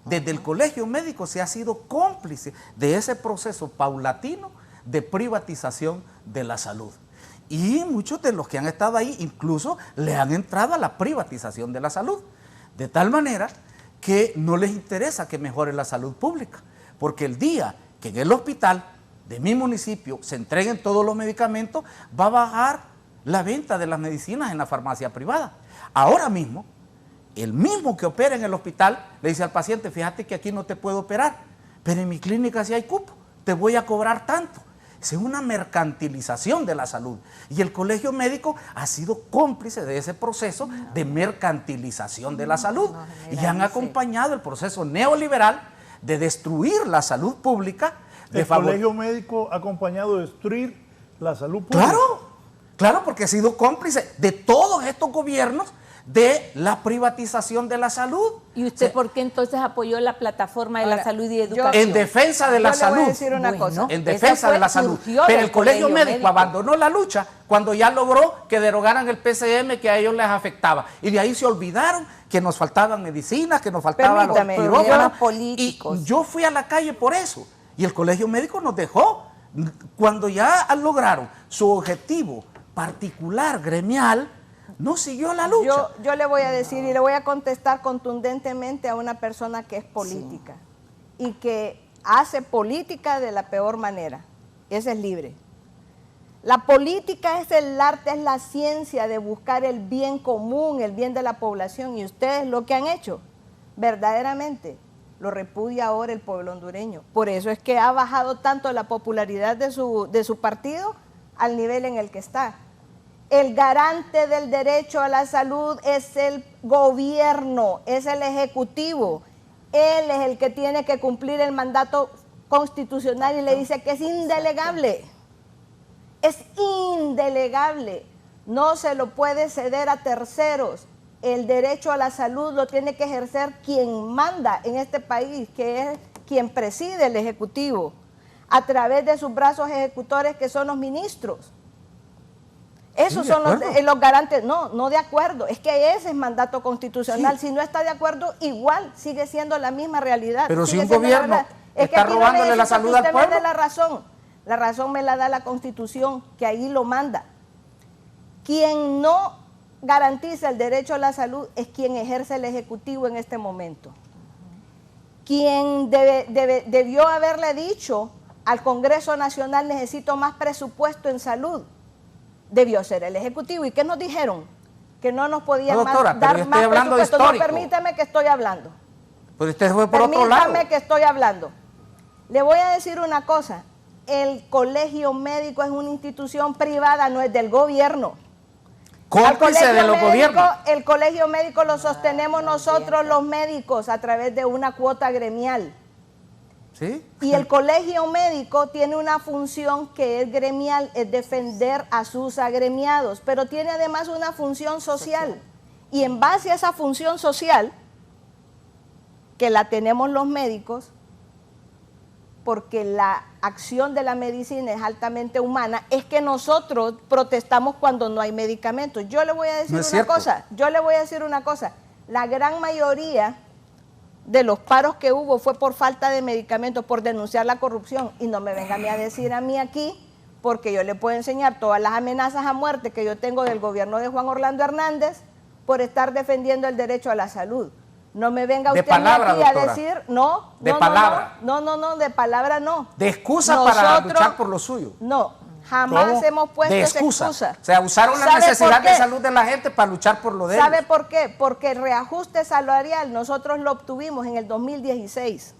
Desde el Colegio Médico se ha sido cómplice de ese proceso paulatino de privatización de la salud. Y muchos de los que han estado ahí incluso le han entrado a la privatización de la salud. De tal manera que no les interesa que mejore la salud pública. Porque el día que en el hospital de mi municipio se entreguen todos los medicamentos, va a bajar la venta de las medicinas en la farmacia privada. Ahora mismo, el mismo que opera en el hospital le dice al paciente, fíjate que aquí no te puedo operar, pero en mi clínica sí hay cupo, te voy a cobrar tanto. Es una mercantilización de la salud. Y el colegio médico ha sido cómplice de ese proceso de mercantilización de la salud. Y han acompañado el proceso neoliberal de destruir la salud pública. El colegio médico ha acompañado a destruir la salud pública. Claro, claro, porque ha sido cómplice de todos estos gobiernos de la privatización de la salud. ¿Y usted por qué entonces apoyó la plataforma de la salud y educación? En defensa de la salud. Le voy a decir una cosa. En defensa de la salud. Pero el colegio médico abandonó la lucha cuando ya logró que derogaran el PCM que a ellos les afectaba. Y de ahí se olvidaron que nos faltaban medicinas, que nos faltaban los quirófanos políticos. Y yo fui a la calle por eso. Y el colegio médico nos dejó. Cuando ya lograron su objetivo particular, gremial, no siguió la lucha. Yo le voy a decir y le voy a contestar contundentemente a una persona que es política y que hace política de la peor manera. Ese es libre. La política es el arte, es la ciencia de buscar el bien común, el bien de la población, y ustedes lo que han hecho, verdaderamente, lo repudia ahora el pueblo hondureño. Por eso es que ha bajado tanto la popularidad de su partido al nivel en el que está. El garante del derecho a la salud es el gobierno, es el ejecutivo. Él es el que tiene que cumplir el mandato constitucional y le dice que es indelegable. Es indelegable. No se lo puede ceder a terceros. El derecho a la salud lo tiene que ejercer quien manda en este país, que es quien preside el ejecutivo, a través de sus brazos ejecutores que son los ministros. Esos son los garantes. No de acuerdo. Es que ese es mandato constitucional. Sí. Si no está de acuerdo, igual sigue siendo la misma realidad. Pero si un gobierno está robándole la salud al pueblo. La razón me la da la Constitución, que ahí lo manda. Quien no garantiza el derecho a la salud es quien ejerce el Ejecutivo en este momento. Quien debió haberle dicho al Congreso Nacional, necesito más presupuesto en salud, debió ser el Ejecutivo. ¿Y qué nos dijeron? Que no nos podían dar más presupuesto. No, permítame que estoy hablando. Pues usted fue por otro lado. Permítame que estoy hablando. Le voy a decir una cosa. El colegio médico es una institución privada, no es del gobierno. Cómplice de los gobiernos. El colegio médico lo sostenemos nosotros los médicos a través de una cuota gremial. ¿Sí? Y el colegio médico tiene una función que es gremial, es defender a sus agremiados, pero tiene además una función social. Y en base a esa función social, que la tenemos los médicos, porque la acción de la medicina es altamente humana, es que nosotros protestamos cuando no hay medicamentos. Yo le voy a decir una cosa, la gran mayoría de los paros que hubo fue por falta de medicamentos, por denunciar la corrupción, y no me vengan a decir a mí aquí, porque yo le puedo enseñar todas las amenazas a muerte que yo tengo del gobierno de Juan Orlando Hernández por estar defendiendo el derecho a la salud. No me venga usted aquí a decir, no, de palabra no. De excusa para luchar por lo suyo. No, jamás hemos puesto esa excusa. O sea, usaron la necesidad de salud de la gente para luchar por lo de ellos. ¿Sabe por qué? Porque el reajuste salarial nosotros lo obtuvimos en el 2016.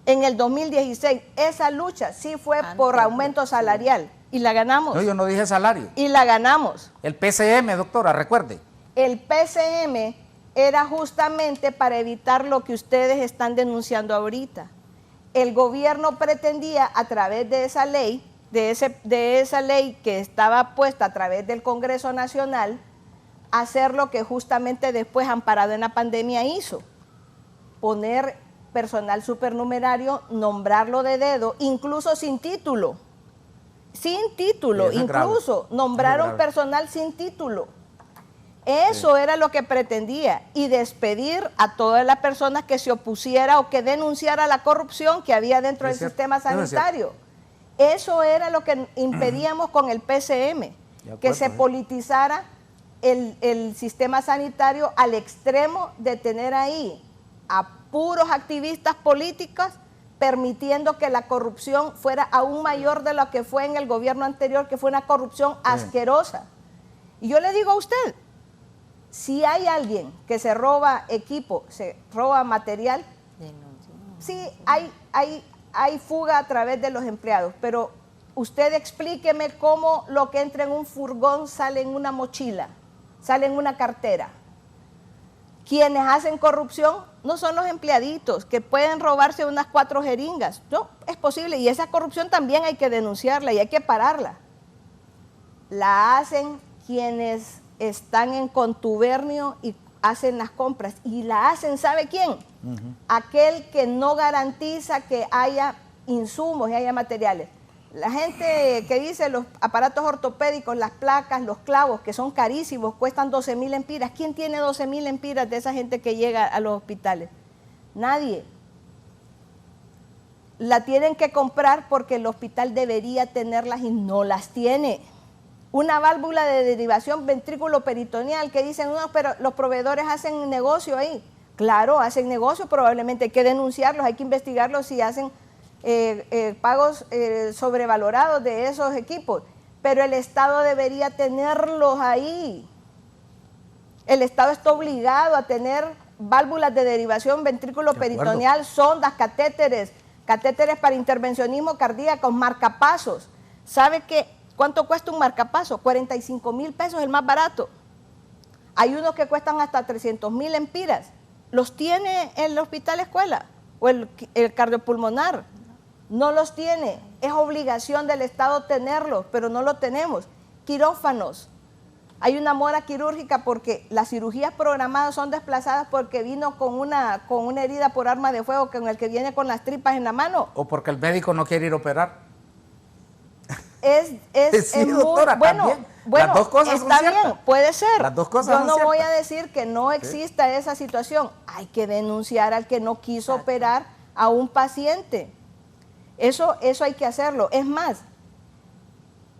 En el 2016, esa lucha sí fue por aumento salarial y la ganamos. No, yo no dije salario. Y la ganamos. El PCM, doctora, recuerde. El PCM era justamente para evitar lo que ustedes están denunciando ahorita. El gobierno pretendía, a través de esa ley, de esa ley que estaba puesta a través del Congreso Nacional, hacer lo que justamente después, amparado en la pandemia, hizo. Poner personal supernumerario, nombrarlo de dedo, incluso sin título. Sin título, incluso nombraron personal sin título. Eso era lo que pretendía, y despedir a todas las personas que se opusiera o que denunciara la corrupción que había dentro del sistema sanitario. Eso era lo que impedíamos con el PCM, que se politizara el sistema sanitario al extremo de tener ahí a puros activistas políticos permitiendo que la corrupción fuera aún mayor de lo que fue en el gobierno anterior, que fue una corrupción asquerosa. Y yo le digo a usted, Si hay alguien que se roba equipo, se roba material, sí, hay fuga a través de los empleados, pero usted explíqueme cómo lo que entra en un furgón sale en una mochila, sale en una cartera. Quienes hacen corrupción no son los empleaditos que pueden robarse unas 4 jeringas. No, es posible, y esa corrupción también hay que denunciarla y hay que pararla. La hacen quienes están en contubernio y hacen las compras. Y la hacen, ¿sabe quién? Aquel que no garantiza que haya insumos y haya materiales. La gente que dice los aparatos ortopédicos, las placas, los clavos, que son carísimos, cuestan 12.000 empiras. ¿Quién tiene 12.000 empiras de esa gente que llega a los hospitales? Nadie. La tienen que comprar porque el hospital debería tenerlas y no las tiene. Una válvula de derivación ventrículo-peritoneal que dicen, no, pero los proveedores hacen negocio ahí. Claro, hacen negocio, probablemente hay que denunciarlos, hay que investigarlos si hacen pagos sobrevalorados de esos equipos, pero el Estado debería tenerlos ahí. El Estado está obligado a tener válvulas de derivación ventrículo-peritoneal, sondas, catéteres para intervencionismo cardíaco, marcapasos. ¿Sabe cuánto cuesta un marcapaso? 45.000 pesos, el más barato. Hay unos que cuestan hasta 300.000 empiras. ¿Los tiene el hospital escuela o el cardiopulmonar? No los tiene, es obligación del Estado tenerlos, pero no lo tenemos. Quirófanos, hay una mora quirúrgica porque las cirugías programadas son desplazadas porque vino con una herida por arma de fuego, con el que viene con las tripas en la mano. O porque el médico no quiere ir a operar. Sí, doctora, bueno, las dos cosas está son bien, ciertas. puede ser. Las dos cosas Yo son no voy a ciertas. decir que no exista esa situación. Hay que denunciar al que no quiso operar a un paciente. Eso hay que hacerlo. Es más,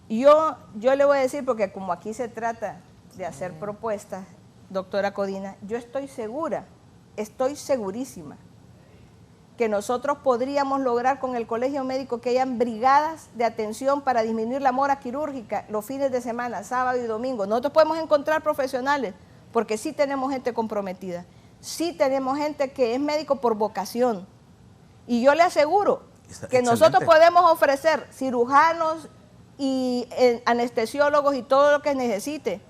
yo le voy a decir, porque como aquí se trata de hacer propuestas, doctora Codina, yo estoy segura, estoy segurísima, que nosotros podríamos lograr con el Colegio Médico que hayan brigadas de atención para disminuir la mora quirúrgica los fines de semana, sábado y domingo. Nosotros podemos encontrar profesionales, porque sí tenemos gente comprometida, sí tenemos gente que es médico por vocación. Y yo le aseguro que nosotros podemos ofrecer cirujanos y anestesiólogos y todo lo que necesite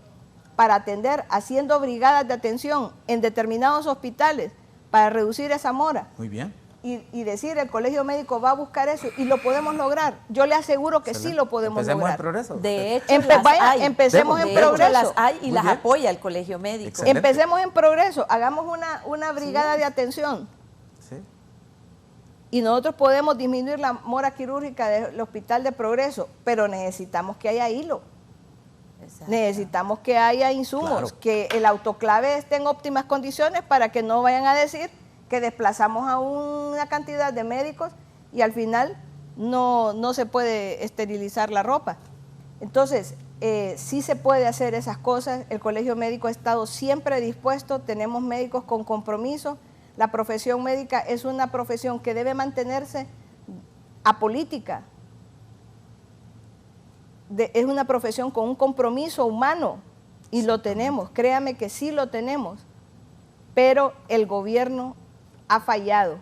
para atender, haciendo brigadas de atención en determinados hospitales para reducir esa mora. Muy bien. Y decir, el Colegio Médico va a buscar eso y lo podemos lograr. Yo le aseguro que sí lo podemos lograr. En progreso. De hecho, empecemos en progreso. Las hay y las apoya el Colegio Médico. Excelente. Empecemos en progreso, hagamos una brigada de atención. Sí. Y nosotros podemos disminuir la mora quirúrgica del Hospital de Progreso, pero necesitamos que haya hilo. Exacto. Necesitamos que haya insumos, que el autoclave esté en óptimas condiciones para que no vayan a decir que desplazamos a una cantidad de médicos y al final no se puede esterilizar la ropa. Entonces, sí se puede hacer esas cosas. El Colegio Médico ha estado siempre dispuesto, tenemos médicos con compromiso. La profesión médica es una profesión que debe mantenerse apolítica. Es una profesión con un compromiso humano y lo tenemos, créame que sí lo tenemos, pero el gobierno ha fallado.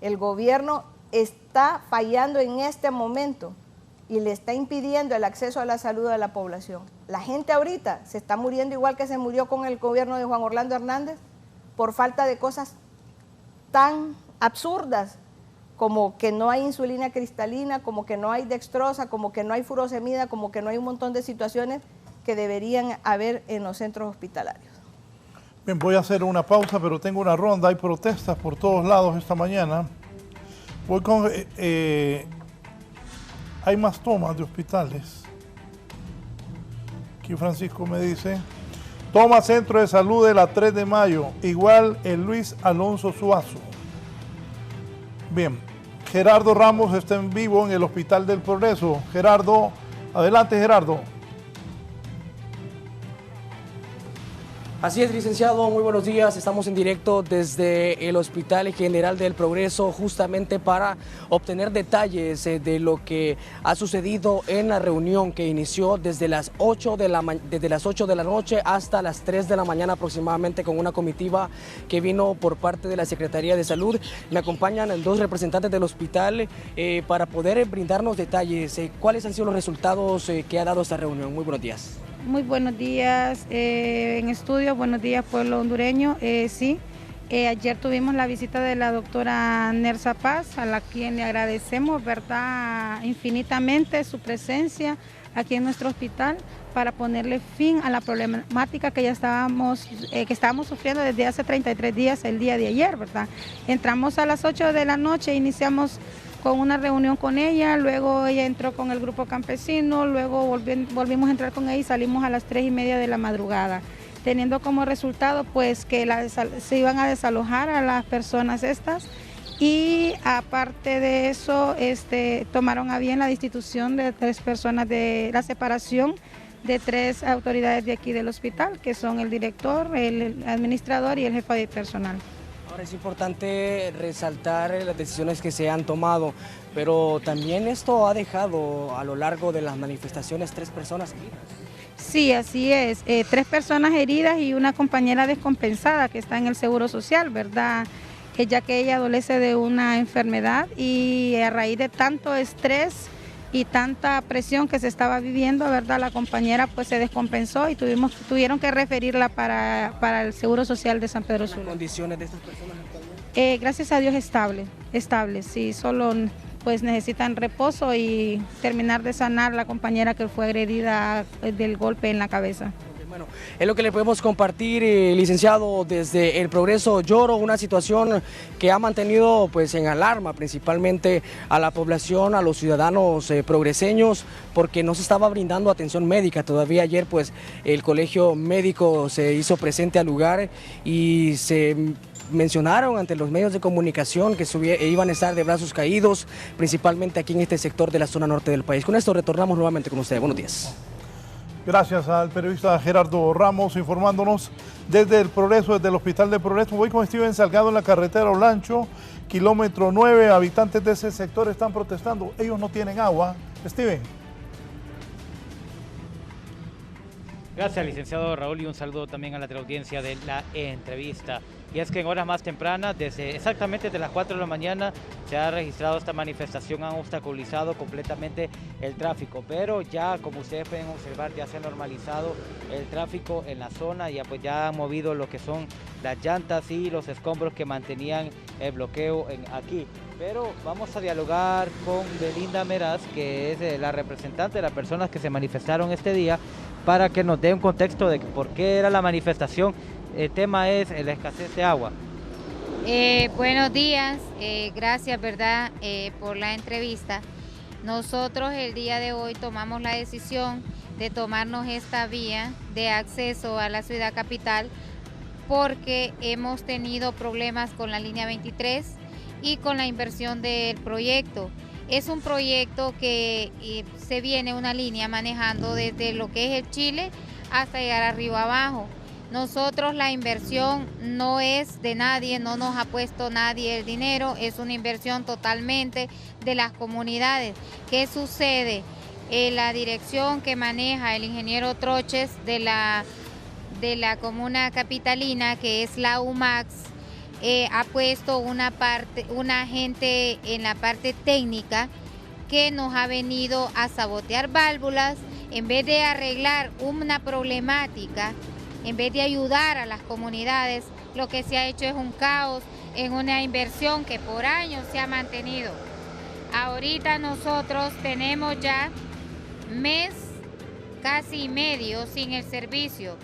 El gobierno está fallando en este momento y le está impidiendo el acceso a la salud de la población. La gente ahorita se está muriendo igual que se murió con el gobierno de Juan Orlando Hernández por falta de cosas tan absurdas como que no hay insulina cristalina, como que no hay dextrosa, como que no hay furosemida, como que no hay un montón de situaciones que deberían haber en los centros hospitalarios. Bien, voy a hacer una pausa, pero tengo una ronda. Hay protestas por todos lados esta mañana. Voy con... hay más tomas de hospitales. Aquí Francisco me dice... Toma Centro de Salud de la 3 de mayo, igual el Luis Alonso Suazo. Bien, Gerardo Ramos está en vivo en el Hospital del Progreso. Gerardo, adelante Gerardo. Así es, licenciado, muy buenos días. Estamos en directo desde el Hospital General del Progreso justamente para obtener detalles de lo que ha sucedido en la reunión que inició desde las 8 de la noche hasta las 3 de la mañana aproximadamente, con una comitiva que vino por parte de la Secretaría de Salud. Me acompañan dos representantes del hospital para poder brindarnos detalles. ¿Cuáles han sido los resultados que ha dado esta reunión? Muy buenos días. Muy buenos días en estudio, buenos días pueblo hondureño. Sí, ayer tuvimos la visita de la doctora Nersa Paz, a la quien le agradecemos, ¿verdad?, infinitamente su presencia aquí en nuestro hospital para ponerle fin a la problemática que ya estábamos sufriendo desde hace 33 días, el día de ayer, ¿verdad? Entramos a las 8 de la noche, iniciamos con una reunión con ella, luego ella entró con el grupo campesino, luego volvimos a entrar con ella y salimos a las 3:30 de la madrugada, teniendo como resultado pues que se iban a desalojar a las personas estas, y aparte de eso tomaron a bien la destitución de 3 personas, de la separación de 3 autoridades de aquí del hospital, que son el director, el administrador y el jefe de personal. Ahora es importante resaltar las decisiones que se han tomado, pero también esto ha dejado a lo largo de las manifestaciones 3 personas heridas. Sí, así es, 3 personas heridas y una compañera descompensada que está en el Seguro Social, ¿verdad? Ya que ella adolece de una enfermedad y a raíz de tanto estrés y tanta presión que se estaba viviendo, ¿verdad?, la compañera pues se descompensó y tuvieron que referirla para el Seguro Social de San Pedro Sula. ¿Las condiciones de estas personas actualmente? Gracias a Dios estable, sí, solo pues necesitan reposo y terminar de sanar la compañera que fue agredida del golpe en la cabeza. Bueno, es lo que le podemos compartir, licenciado, desde el Progreso Lloro, una situación que ha mantenido pues en alarma principalmente a la población, a los ciudadanos progreseños, porque no se estaba brindando atención médica. Todavía ayer pues el colegio médico se hizo presente al lugar y se mencionaron ante los medios de comunicación que iban a estar de brazos caídos, principalmente aquí en este sector de la zona norte del país. Con esto retornamos nuevamente con ustedes. Buenos días. Gracias al periodista Gerardo Ramos informándonos desde el Progreso, desde el Hospital de Progreso. Voy con Steven Salgado en la carretera Olancho, kilómetro 9. Habitantes de ese sector están protestando. Ellos no tienen agua. Steven. Gracias, licenciado Raúl, y un saludo también a la teleaudiencia de la entrevista. Y es que en horas más tempranas, exactamente desde las 4 de la mañana, se ha registrado esta manifestación, han obstaculizado completamente el tráfico, pero ya, como ustedes pueden observar, ya se ha normalizado el tráfico en la zona, pues ya han movido lo que son las llantas y los escombros que mantenían el bloqueo aquí. Pero vamos a dialogar con Belinda Meraz, que es la representante de las personas que se manifestaron este día, para que nos dé un contexto de por qué era la manifestación. El tema es la escasez de agua. Buenos días, gracias, ¿verdad?, por la entrevista. Nosotros el día de hoy tomamos la decisión de tomarnos esta vía de acceso a la ciudad capital porque hemos tenido problemas con la línea 23 y con la inversión del proyecto. Es un proyecto que se viene una línea manejando desde lo que es el Chile hasta llegar arriba abajo. Nosotros la inversión no es de nadie, no nos ha puesto nadie el dinero, es una inversión totalmente de las comunidades. ¿Qué sucede? La dirección que maneja el ingeniero Troches de la comuna capitalina, que es la UMAX, ha puesto una gente en la parte técnica que nos ha venido a sabotear válvulas. En vez de arreglar una problemática, en vez de ayudar a las comunidades, lo que se ha hecho es un caos en una inversión que por años se ha mantenido. Ahorita nosotros tenemos ya mes casi medio sin el servicio.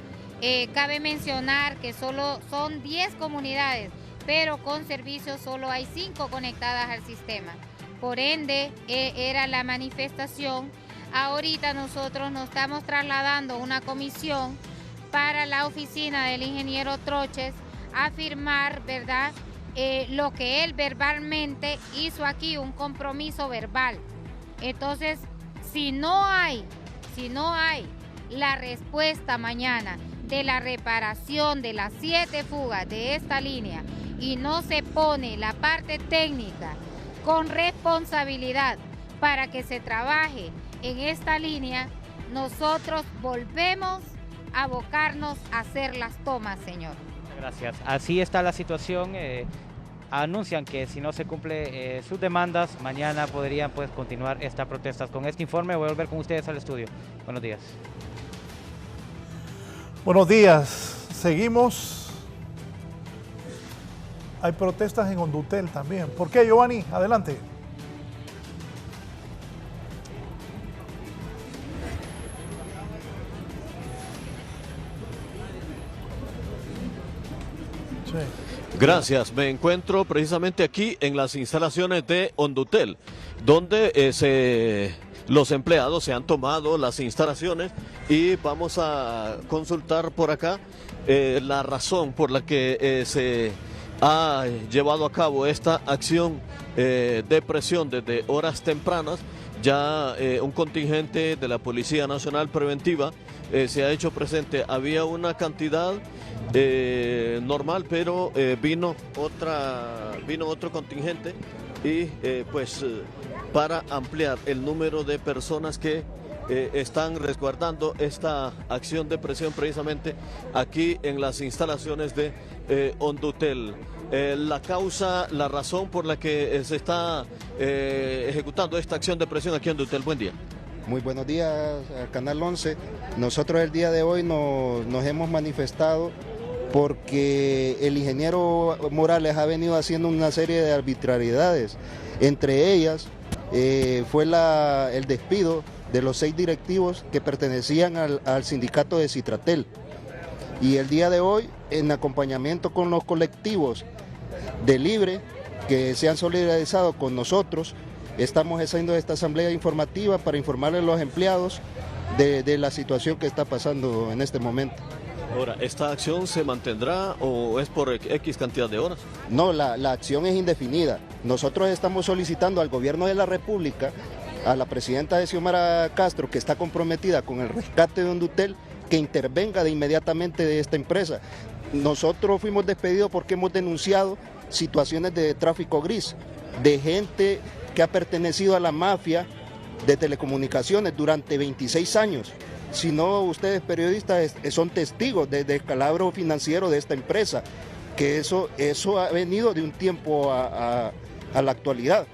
Cabe mencionar que solo son 10 comunidades, pero con servicio solo hay 5 conectadas al sistema. Por ende, era la manifestación. Ahorita nosotros nos estamos trasladando una comisión para la oficina del ingeniero Troches a firmar, ¿verdad?, lo que él verbalmente hizo aquí, un compromiso verbal. Entonces, si no hay la respuesta mañana de la reparación de las 7 fugas de esta línea y no se pone la parte técnica con responsabilidad para que se trabaje en esta línea, nosotros volvemos a abocarnos a hacer las tomas, señor. Gracias. Así está la situación. Anuncian que si no se cumple sus demandas, mañana podrían pues continuar estas protestas. Con este informe voy a volver con ustedes al estudio. Buenos días. Buenos días. Seguimos. Hay protestas en Hondutel también. ¿Por qué, Giovanni? Adelante. Sí. Gracias, me encuentro precisamente aquí en las instalaciones de Hondutel, donde los empleados se han tomado las instalaciones y vamos a consultar por acá la razón por la que se ha llevado a cabo esta acción de presión desde horas tempranas. Ya un contingente de la Policía Nacional Preventiva se ha hecho presente. Había una cantidad normal, pero vino otro contingente y para ampliar el número de personas que están resguardando esta acción de presión precisamente aquí en las instalaciones de Hondutel. La causa, la razón por la que se está ejecutando esta acción de presión aquí en Hondutel. Buen día. Muy buenos días, Canal 11. Nosotros el día de hoy nos hemos manifestado porque el ingeniero Morales ha venido haciendo una serie de arbitrariedades. Entre ellas fue el despido de los 6 directivos que pertenecían al sindicato de Citratel. Y el día de hoy, en acompañamiento con los colectivos de Libre, que se han solidarizado con nosotros, estamos haciendo esta asamblea informativa para informarle a los empleados de la situación que está pasando en este momento. Ahora, ¿esta acción se mantendrá o es por X cantidad de horas? No, la acción es indefinida. Nosotros estamos solicitando al gobierno de la República, a la presidenta Xiomara Castro, que está comprometida con el rescate de Hondutel, que intervenga de inmediatamente de esta empresa. Nosotros fuimos despedidos porque hemos denunciado situaciones de tráfico gris, de gente que ha pertenecido a la mafia de telecomunicaciones durante 26 años. Si no, ustedes periodistas son testigos del descalabro financiero de esta empresa, que eso ha venido de un tiempo a la actualidad.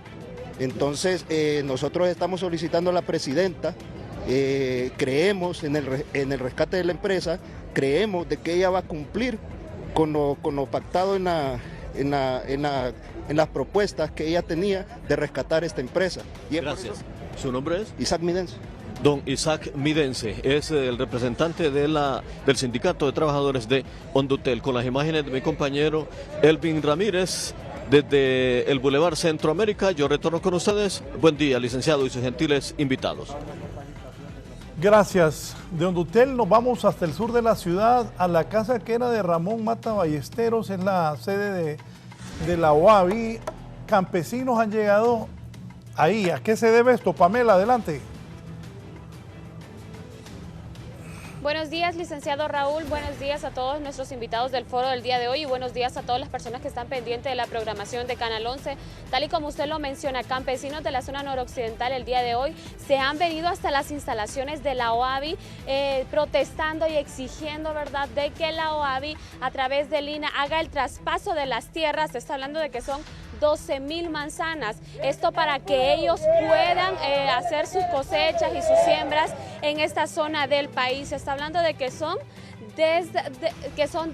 Entonces, nosotros estamos solicitando a la presidenta, creemos en el rescate de la empresa, creemos de que ella va a cumplir con lo pactado en las propuestas que ella tenía de rescatar esta empresa. Gracias. ¿Su nombre es? Isaac Midense. Don Isaac Midense es el representante del Sindicato de Trabajadores de Hondutel. Con las imágenes de mi compañero Elvin Ramírez desde el Boulevard Centroamérica, yo retorno con ustedes. Buen día, licenciado y sus gentiles invitados. Gracias. De Hondutel nos vamos hasta el sur de la ciudad, a la casa que era de Ramón Mata Ballesteros, es la sede de la OAVI. Campesinos han llegado ahí. ¿A qué se debe esto? Pamela, adelante. Buenos días, licenciado Raúl, buenos días a todos nuestros invitados del foro del día de hoy y buenos días a todas las personas que están pendientes de la programación de Canal 11. Tal y como usted lo menciona, campesinos de la zona noroccidental el día de hoy se han venido hasta las instalaciones de la OAVI protestando y exigiendo, ¿verdad?, de que la OAVI a través de Lina haga el traspaso de las tierras. Se está hablando de que son 12,000 manzanas, esto para que ellos puedan hacer sus cosechas y sus siembras en esta zona del país. Se está hablando de que son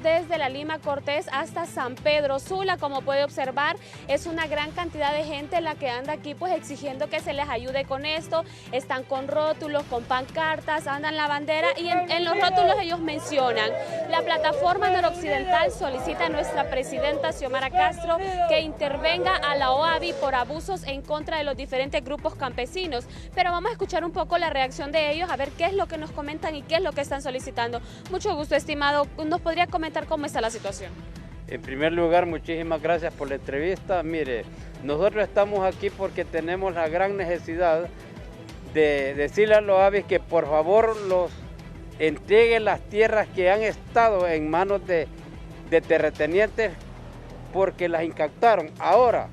desde la Lima Cortés hasta San Pedro Sula. Como puede observar, es una gran cantidad de gente la que anda aquí pues exigiendo que se les ayude con esto. Están con rótulos, con pancartas, andan la bandera y en los rótulos ellos mencionan: la plataforma noroccidental solicita a nuestra presidenta Xiomara Castro que intervenga a la OAVI por abusos en contra de los diferentes grupos campesinos. Pero vamos a escuchar un poco la reacción de ellos, a ver qué es lo que nos comentan y qué es lo que están solicitando. Mucho gusto, estimado. ¿Nos podría comentar cómo está la situación? En primer lugar, muchísimas gracias por la entrevista. Mire, nosotros estamos aquí porque tenemos la gran necesidad de decirle a los aves que por favor entregue las tierras que han estado en manos de terratenientes porque las incautaron. Ahora,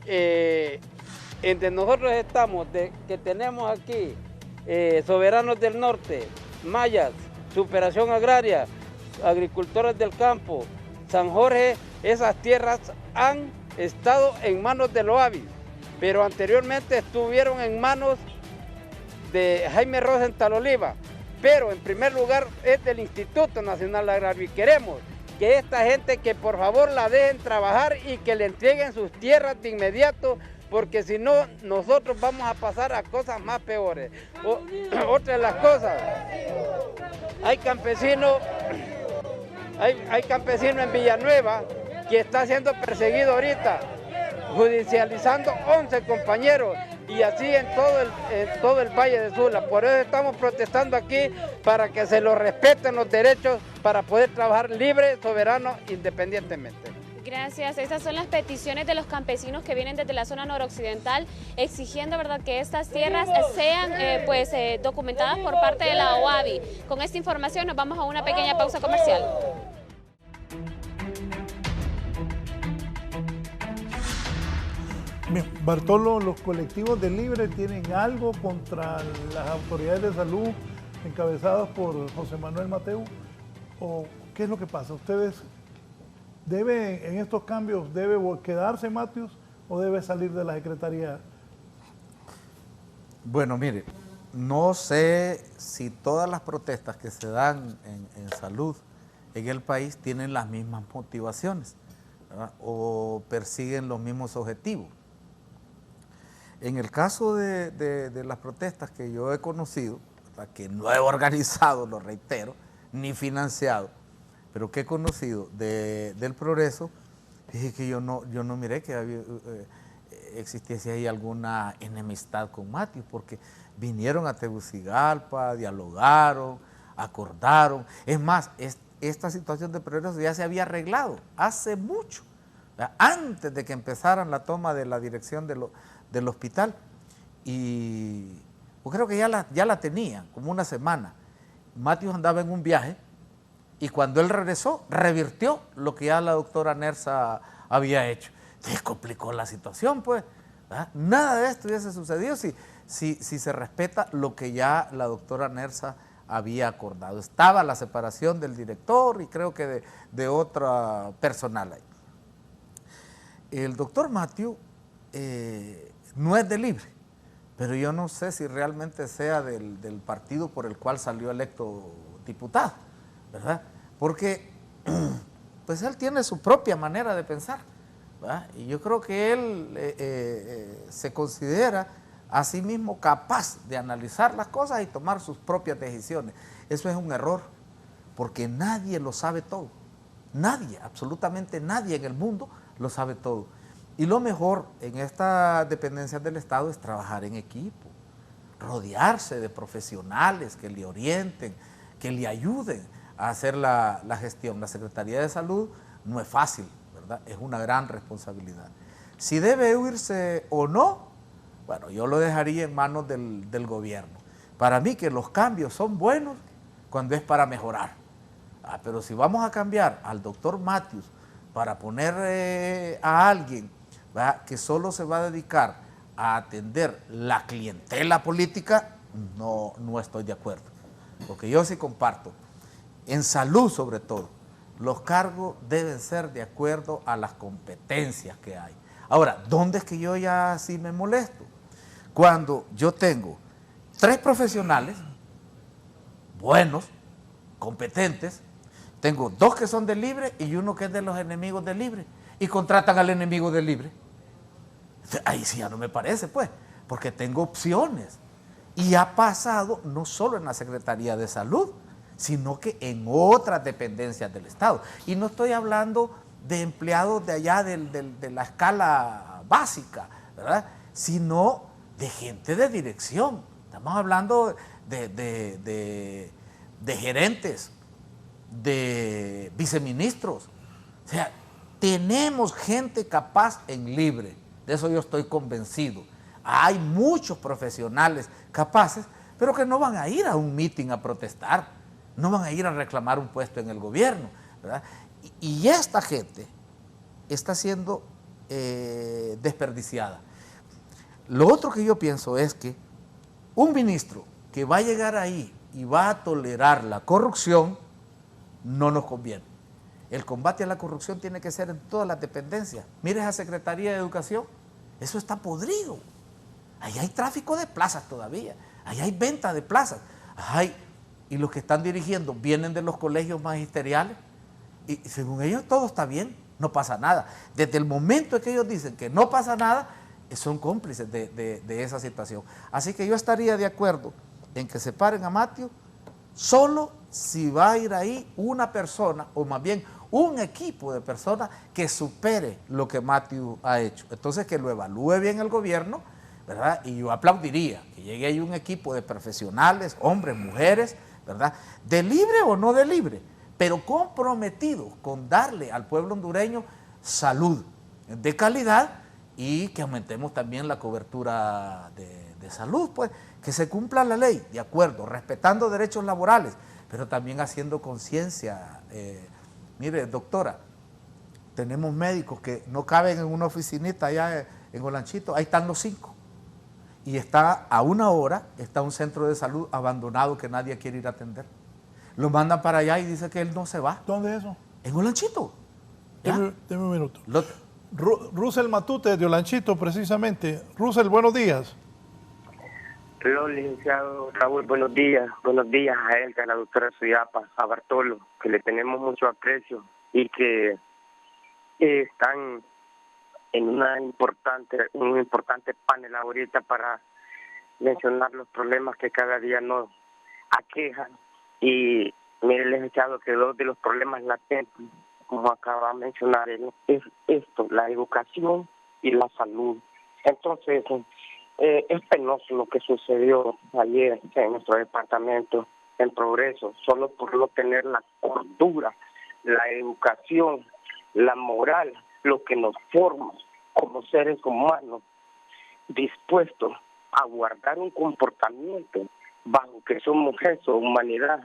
entre nosotros estamos, que tenemos aquí Soberanos del Norte, Mayas, Superación Agraria, Agricultores del Campo, San Jorge, esas tierras han estado en manos de Loavis, pero anteriormente estuvieron en manos de Jaime Rosenthal Oliva, pero en primer lugar es del Instituto Nacional Agrario y queremos que esta gente que por favor la dejen trabajar y que le entreguen sus tierras de inmediato, porque si no nosotros vamos a pasar a cosas más peores. Otra de las cosas, hay campesinos en Villanueva que está siendo perseguido ahorita, judicializando 11 compañeros y así en todo el Valle de Sula. Por eso estamos protestando aquí para que se los respeten los derechos para poder trabajar libre, soberano, independientemente. Gracias. Estas son las peticiones de los campesinos que vienen desde la zona noroccidental exigiendo, ¿verdad?, que estas tierras sean documentadas por parte de la OAVI. Con esta información nos vamos a una pequeña pausa comercial. Bien, Bartolo, ¿los colectivos de Libre tienen algo contra las autoridades de salud encabezadas por José Manuel Mateu? ¿O qué es lo que pasa? ¿Ustedes debe, en estos cambios, debe quedarse Matius o debe salir de la Secretaría? Bueno, mire, no sé si todas las protestas que se dan en salud en el país tienen las mismas motivaciones, ¿verdad?, o persiguen los mismos objetivos. En el caso de las protestas que yo he conocido, ¿verdad?, que no he organizado, lo reitero, ni financiado, pero que he conocido del Progreso, dije que yo no miré que existiese ahí alguna enemistad con Matius, porque vinieron a Tegucigalpa, dialogaron, acordaron. Es más, esta situación de Progreso ya se había arreglado hace mucho, ¿verdad?, antes de que empezaran la toma de la dirección del hospital, y yo creo que ya la tenía, como una semana. Matius andaba en un viaje, y cuando él regresó, revirtió lo que ya la doctora Nersa había hecho. Se complicó la situación, pues, ¿verdad? Nada de esto hubiese sucedido si se respeta lo que ya la doctora Nersa había acordado. Estaba la separación del director y creo que de otra personal ahí. El doctor Matthew no es de Libre, pero yo no sé si realmente sea del partido por el cual salió electo diputado, ¿verdad? Porque pues él tiene su propia manera de pensar, ¿verdad? Y yo creo que él se considera a sí mismo capaz de analizar las cosas y tomar sus propias decisiones. Eso es un error, porque nadie lo sabe todo. Nadie, absolutamente nadie en el mundo lo sabe todo. Y lo mejor en estas dependencias del Estado es trabajar en equipo, rodearse de profesionales que le orienten, que le ayuden a hacer la gestión. La Secretaría de Salud no es fácil, ¿verdad? Es una gran responsabilidad. Si debe huirse o no, bueno, yo lo dejaría en manos del gobierno. Para mí que los cambios son buenos cuando es para mejorar. Pero si vamos a cambiar al doctor Matthews para poner a alguien, ¿verdad?, que solo se va a dedicar a atender la clientela política, no estoy de acuerdo. Porque yo sí comparto, en salud sobre todo, los cargos deben ser de acuerdo a las competencias que hay. Ahora, ¿dónde es que yo ya sí me molesto? Cuando yo tengo 3 profesionales buenos, competentes, tengo 2 que son de Libre y 1 que es de los enemigos de Libre, y contratan al enemigo de Libre. Ahí sí ya no me parece, pues, porque tengo opciones. Y ha pasado no solo en la Secretaría de Salud, sino que en otras dependencias del Estado. Y no estoy hablando de empleados de allá de la escala básica, ¿verdad?, sino de gente de dirección. Estamos hablando de gerentes, de viceministros. O sea, tenemos gente capaz en Libre, de eso yo estoy convencido. Hay muchos profesionales capaces, pero que no van a ir a un mitin a protestar, no van a ir a reclamar un puesto en el gobierno, ¿verdad? Y esta gente está siendo desperdiciada. Lo otro que yo pienso es que un ministro que va a llegar ahí y va a tolerar la corrupción no nos conviene. El combate a la corrupción tiene que ser en todas las dependencias. Mire esa Secretaría de Educación, eso está podrido. Ahí hay tráfico de plazas todavía, ahí hay venta de plazas. Y los que están dirigiendo vienen de los colegios magisteriales y según ellos todo está bien, no pasa nada. Desde el momento en que ellos dicen que no pasa nada, son cómplices de esa situación. Así que yo estaría de acuerdo en que separen a Matthew solo si va a ir ahí una persona, o más bien un equipo de personas que supere lo que Matthew ha hecho. Entonces que lo evalúe bien el gobierno, ¿verdad? Y yo aplaudiría que llegue ahí un equipo de profesionales, hombres, mujeres, ¿verdad? De libre o no de libre, pero comprometidos con darle al pueblo hondureño salud de calidad y que aumentemos también la cobertura de salud, pues, que se cumpla la ley, de acuerdo, respetando derechos laborales, pero también haciendo conciencia. Mire, doctora, tenemos médicos que no caben en una oficinita allá en Olanchito, ahí están los 5. Y está a 1 hora, está un centro de salud abandonado que nadie quiere ir a atender. Lo mandan para allá y dice que él no se va. ¿Dónde es eso? En Olanchito. Deme un minuto. Russell Matute de Olanchito, precisamente. Russell, buenos días. Hola, licenciado Raúl, buenos días. Buenos días a él, a la doctora Suyapa, a Bartolo, que le tenemos mucho aprecio y que están en un importante panel ahorita para mencionar los problemas que cada día nos aquejan. Y mire, licenciado, que 2 de los problemas latentes, como acaba de mencionar él, es esto, la educación y la salud. Entonces, es penoso lo que sucedió ayer en nuestro departamento en Progreso, solo por no tener la cordura, la educación, la moral, lo que nos forma como seres humanos, dispuestos a guardar un comportamiento bajo que somos eso, humanidad.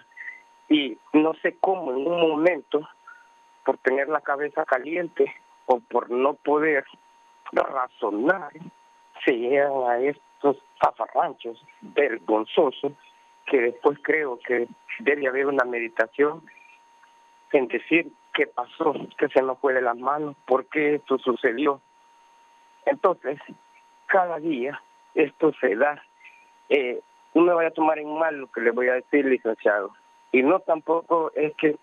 Y no sé cómo en un momento, por tener la cabeza caliente o por no poder razonar, se llegan a estos zafarranchos vergonzosos que después creo que debe haber una meditación en decir qué pasó, que se nos fue de las manos, por qué esto sucedió. Entonces, cada día esto se da. No me vaya a tomar en mal lo que le voy a decir, licenciado. Y no tampoco es que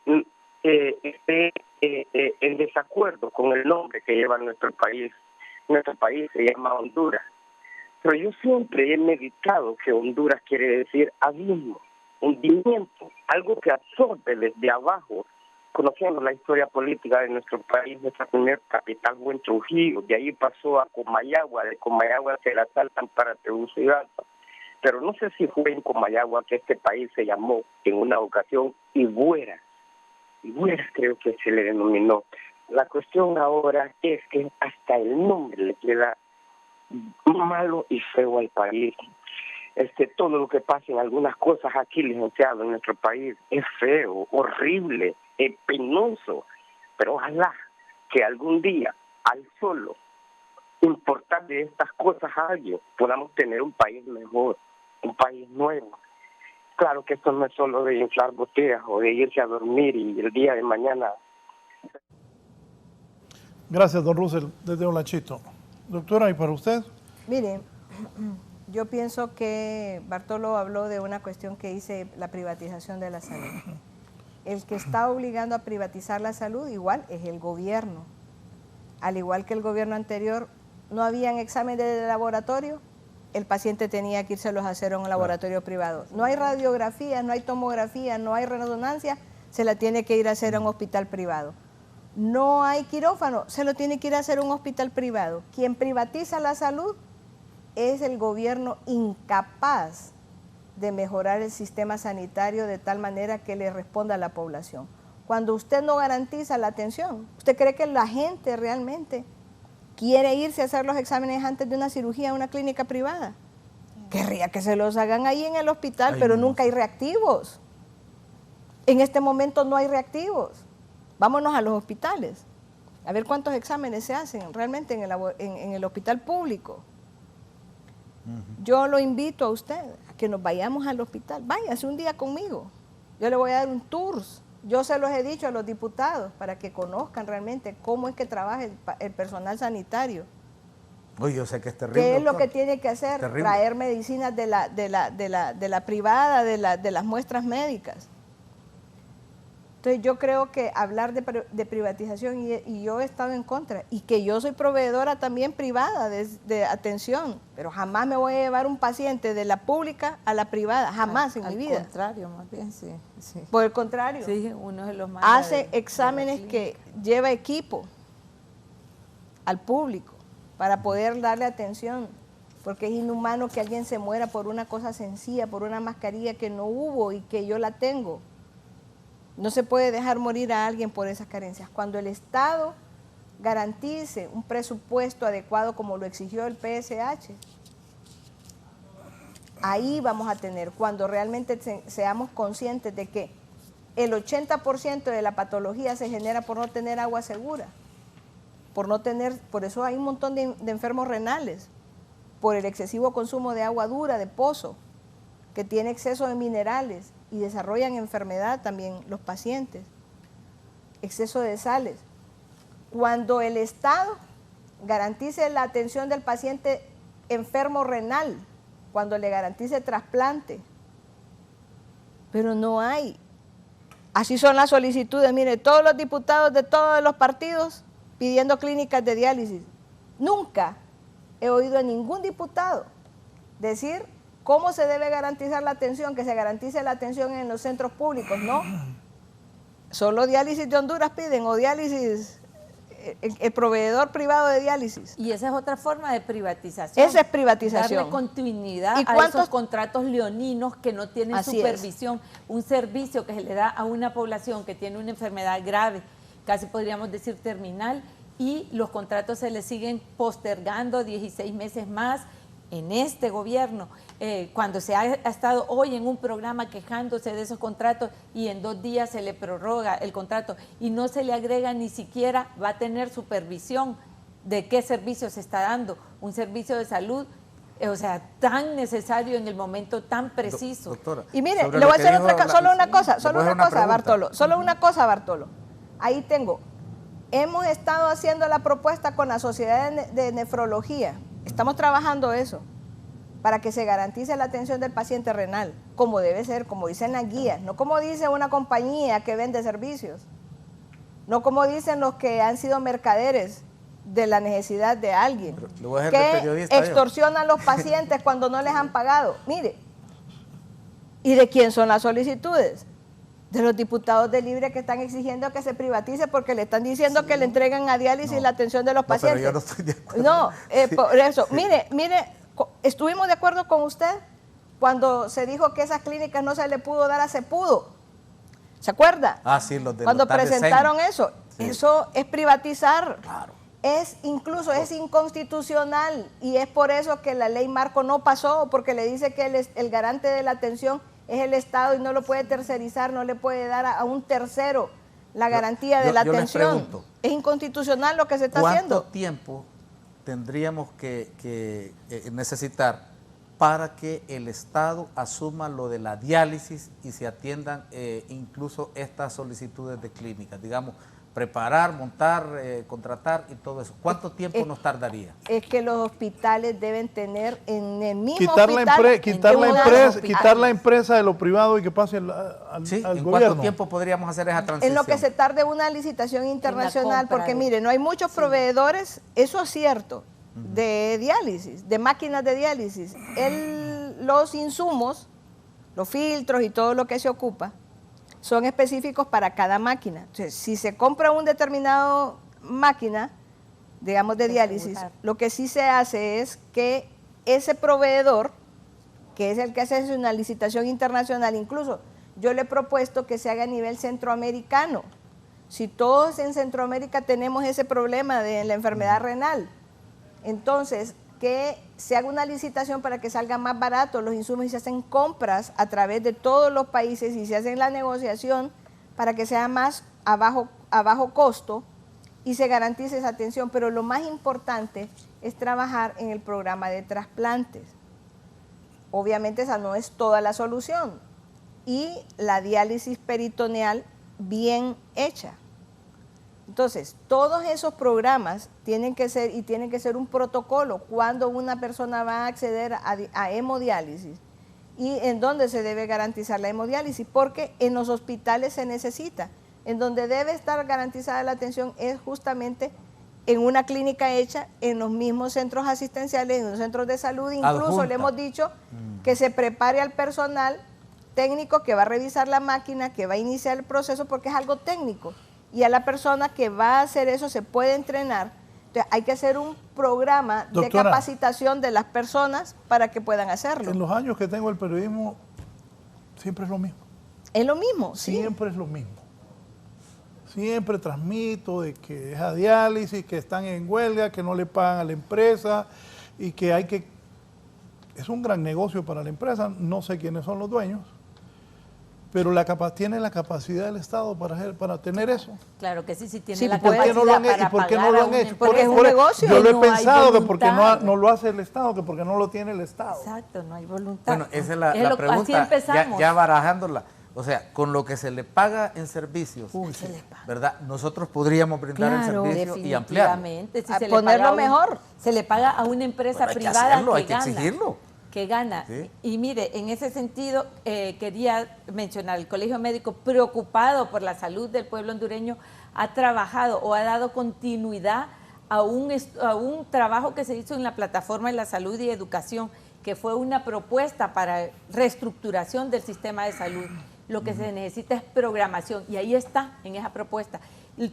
esté en desacuerdo con el nombre que lleva nuestro país. Nuestro país se llama Honduras. Pero yo siempre he meditado que Honduras quiere decir abismo, hundimiento, algo que absorbe desde abajo. Conociendo la historia política de nuestro país, nuestra primera capital fue en Trujillo, de ahí pasó a Comayagua, de Comayagua se la saltan para Tegucigalpa. Pero no sé si fue en Comayagua que este país se llamó en una ocasión Iguera. Iguera creo que se le denominó. La cuestión ahora es que hasta el nombre le queda malo y feo al país. Todo lo que pasa en algunas cosas aquí, licenciado, en nuestro país es feo, horrible, penoso, pero ojalá que algún día, al solo importar de estas cosas a alguien, podamos tener un país mejor, un país nuevo. Claro que esto no es solo de inflar botellas o de irse a dormir y el día de mañana. Gracias, don Russell, desde Olanchito. Doctora, ¿y para usted? Mire, yo pienso que Bartolo habló de una cuestión que dice la privatización de la salud. El que está obligando a privatizar la salud igual es el gobierno. Al igual que el gobierno anterior, no habían exámenes de laboratorio, el paciente tenía que írselos a hacer a un laboratorio privado. No hay radiografía, no hay tomografía, no hay resonancia, se la tiene que ir a hacer a un hospital privado. No hay quirófano, se lo tiene que ir a hacer a un hospital privado. Quien privatiza la salud es el gobierno incapaz de mejorar el sistema sanitario de tal manera que le responda a la población. Cuando usted no garantiza la atención, ¿usted cree que la gente realmente quiere irse a hacer los exámenes antes de una cirugía a una clínica privada? Querría que se los hagan ahí en el hospital, pero nunca hay reactivos. En este momento no hay reactivos. Vámonos a los hospitales, a ver cuántos exámenes se hacen realmente en el hospital público. Yo lo invito a usted a que nos vayamos al hospital. Váyase un día conmigo. Yo le voy a dar un tour. Yo se los he dicho a los diputados para que conozcan realmente cómo es que trabaja el personal sanitario. Uy, yo sé que es terrible. ¿Qué es lo doctor. que tiene que hacer? Terrible. Traer medicinas de la privada, de las muestras médicas. Entonces yo creo que hablar de privatización, y yo he estado en contra, y que yo soy proveedora también privada de atención, pero jamás me voy a llevar un paciente de la pública a la privada, jamás en mi vida. Al contrario, más bien, sí. Por el contrario, sí, uno de los más hace exámenes que lleva equipo al público para poder darle atención, porque es inhumano que alguien se muera por una cosa sencilla, por una mascarilla que no hubo y que yo la tengo. No se puede dejar morir a alguien por esas carencias. Cuando el Estado garantice un presupuesto adecuado como lo exigió el PSH, ahí vamos a tener, cuando realmente seamos conscientes de que el 80% de la patología se genera por no tener agua segura, por eso hay un montón de enfermos renales, por el excesivo consumo de agua dura, de pozo, que tiene exceso de minerales y desarrollan enfermedad también los pacientes, exceso de sales. Cuando el Estado garantice la atención del paciente enfermo renal, cuando le garantice trasplante, pero no hay. Así son las solicitudes, mire, todos los diputados de todos los partidos pidiendo clínicas de diálisis. Nunca he oído a ningún diputado decir cómo se debe garantizar la atención, que se garantice la atención en los centros públicos, ¿no? Solo Diálisis de Honduras piden, o diálisis, el proveedor privado de diálisis. Y esa es otra forma de privatización. Esa es privatización. Darle continuidad a esos contratos leoninos que no tienen supervisión. Un servicio que se le da a una población que tiene una enfermedad grave, casi podríamos decir terminal, y los contratos se le siguen postergando 16 meses más en este gobierno, cuando se ha estado hoy en un programa quejándose de esos contratos y en 2 días se le prorroga el contrato y no se le agrega ni siquiera, va a tener supervisión de qué servicio se está dando, un servicio de salud, o sea, tan necesario en el momento tan preciso. Doctora, y mire, le voy a hacer solo una cosa, Bartolo. Ahí tengo, hemos estado haciendo la propuesta con la Sociedad de Nefrología. Estamos trabajando eso, para que se garantice la atención del paciente renal, como debe ser, como dicen las guías, no como dice una compañía que vende servicios, no como dicen los que han sido mercaderes de la necesidad de alguien, que extorsionan a los pacientes cuando no les han pagado. Mire, ¿y de quién son las solicitudes? De los diputados de Libre que están exigiendo que se privatice porque le están diciendo que le entreguen a diálisis la atención de los pacientes. Pero yo no estoy de acuerdo. Por eso, mire, estuvimos de acuerdo con usted cuando se dijo que esas clínicas no se le pudo dar a Cepudo. ¿Se acuerda? Ah, sí, los de cuando presentaron eso. Sí. Eso es privatizar. Claro. Es inconstitucional y es por eso que la ley marco no pasó, porque le dice que el garante de la atención es el Estado y no lo puede tercerizar, no le puede dar a un tercero la garantía de la atención. Les pregunto, es inconstitucional lo que se está haciendo. ¿Cuánto tiempo tendríamos que necesitar para que el Estado asuma lo de la diálisis y se atiendan incluso estas solicitudes de clínicas? Digamos, preparar, montar, contratar y todo eso. ¿Cuánto tiempo nos tardaría? Es que los hospitales deben tener en el mismo quitar hospital... quitar la empresa de lo privado y que pase al ¿En gobierno. ¿Cuánto tiempo podríamos hacer esa transición? En lo que se tarde una licitación internacional, porque mire, no hay muchos proveedores, eso es cierto, de diálisis, de máquinas de diálisis. Los insumos, los filtros y todo lo que se ocupa, son específicos para cada máquina. Entonces, si se compra un determinado máquina, digamos de diálisis, lo que sí se hace es que ese proveedor, que es el que hace una licitación internacional, incluso yo le he propuesto que se haga a nivel centroamericano. Si todos en Centroamérica tenemos ese problema de la enfermedad renal, entonces que se haga una licitación para que salgan más baratos los insumos y se hacen compras a través de todos los países y se hace la negociación para que sea más a bajo costo y se garantice esa atención. Pero lo más importante es trabajar en el programa de trasplantes. Obviamente esa no es toda la solución. Y la diálisis peritoneal bien hecha. Entonces, todos esos programas tienen que ser un protocolo cuando una persona va a acceder a hemodiálisis y en dónde se debe garantizar la hemodiálisis, porque en los hospitales se necesita. En donde debe estar garantizada la atención es justamente en una clínica hecha, en los mismos centros asistenciales, en los centros de salud. Incluso Adjunta. le hemos dicho que se prepare al personal técnico que va a revisar la máquina, que va a iniciar el proceso, porque es algo técnico. Y a la persona que va a hacer eso se puede entrenar. Entonces, hay que hacer un programa de capacitación de las personas para que puedan hacerlo. En los años que tengo el periodismo, siempre es lo mismo. Es lo mismo, sí. Siempre es lo mismo. Siempre transmito de que es a diálisis, que están en huelga, que no le pagan a la empresa y que es un gran negocio para la empresa. No sé quiénes son los dueños, pero tiene la capacidad del Estado para tener eso. Claro que sí, sí tiene Sí, la ¿por qué capacidad no lo han para hecho? ¿Por qué no pagar lo a han un hecho? porque es un negocio. Yo lo he No hay pensado que porque voluntad. no lo hace el Estado, que porque no lo tiene el Estado. Exacto, no hay voluntad. Bueno, esa es la pregunta, así empezamos. ya barajándola. O sea, con lo que se le paga en servicios, ¿verdad? Nosotros podríamos brindar el servicio y ampliarlo. Definitivamente. Si A se le ponerlo paga mejor. Se le paga a una empresa Bueno, hay que privada hacerlo, hay que gana. exigirlo. Que gana. Sí. Y mire, en ese sentido quería mencionar, el Colegio Médico, preocupado por la salud del pueblo hondureño, ha trabajado o ha dado continuidad a un trabajo que se hizo en la plataforma de la salud y educación, que fue una propuesta para reestructuración del sistema de salud. Lo que se necesita es programación, y ahí está, en esa propuesta,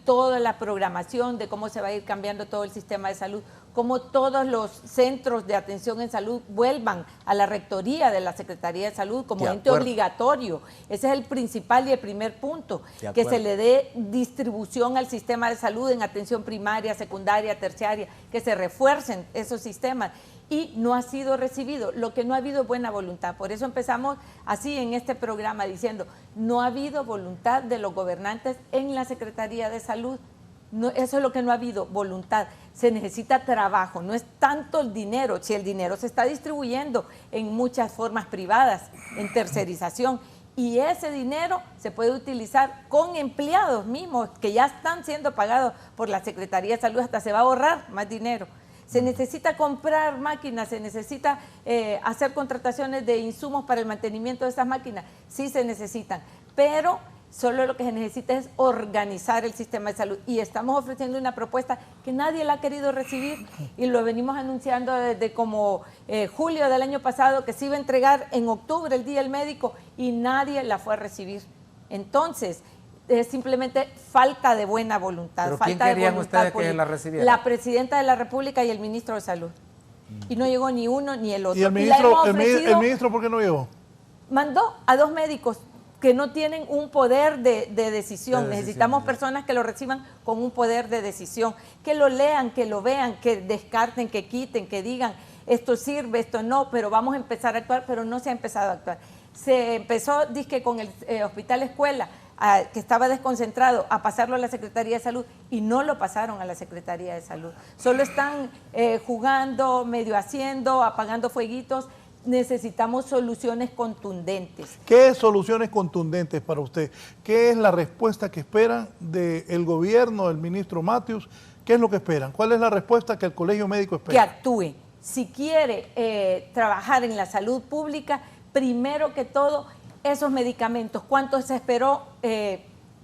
toda la programación de cómo se va a ir cambiando todo el sistema de salud, cómo todos los centros de atención en salud vuelvan a la rectoría de la Secretaría de Salud como ente obligatorio. Ese es el principal y el primer punto, que se le dé distribución al sistema de salud en atención primaria, secundaria, terciaria, que se refuercen esos sistemas. Y no ha sido recibido, lo que no ha habido buena voluntad. Por eso empezamos así en este programa diciendo, no ha habido voluntad de los gobernantes en la Secretaría de Salud. No, eso es lo que no ha habido, voluntad. Se necesita trabajo, no es tanto el dinero. Si el dinero se está distribuyendo en muchas formas privadas, en tercerización, y ese dinero se puede utilizar con empleados mismos que ya están siendo pagados por la Secretaría de Salud, hasta se va a ahorrar más dinero. Se necesita comprar máquinas, se necesita hacer contrataciones de insumos para el mantenimiento de esas máquinas. Sí se necesitan, pero solo lo que se necesita es organizar el sistema de salud. Y estamos ofreciendo una propuesta que nadie la ha querido recibir y lo venimos anunciando desde como julio del año pasado, que se iba a entregar en octubre el Día del Médico y nadie la fue a recibir. Entonces, es simplemente falta de buena voluntad. ¿Pero falta quién querían de voluntad ustedes que la recibiera? La Presidenta de la República y el Ministro de Salud. Y no llegó ni uno ni el otro. ¿Y el ministro por qué no llegó? Mandó a 2 médicos que no tienen un poder de decisión. Necesitamos personas que lo reciban con un poder de decisión, que lo lean, que lo vean, que descarten, que quiten, que digan esto sirve, esto no, pero vamos a empezar a actuar, pero no se ha empezado a actuar. Se empezó, dizque con el Hospital Escuela, que estaba desconcentrado, a pasarlo a la Secretaría de Salud, y no lo pasaron a la Secretaría de Salud. Solo están jugando, medio haciendo, apagando fueguitos. Necesitamos soluciones contundentes. ¿Qué soluciones contundentes para usted? ¿Qué es la respuesta que esperan del gobierno, del ministro Matthews? ¿Qué es lo que esperan? ¿Cuál es la respuesta que el Colegio Médico espera? Que actúe. Si quiere trabajar en la salud pública, primero que todo, esos medicamentos. ¿Cuánto se esperó?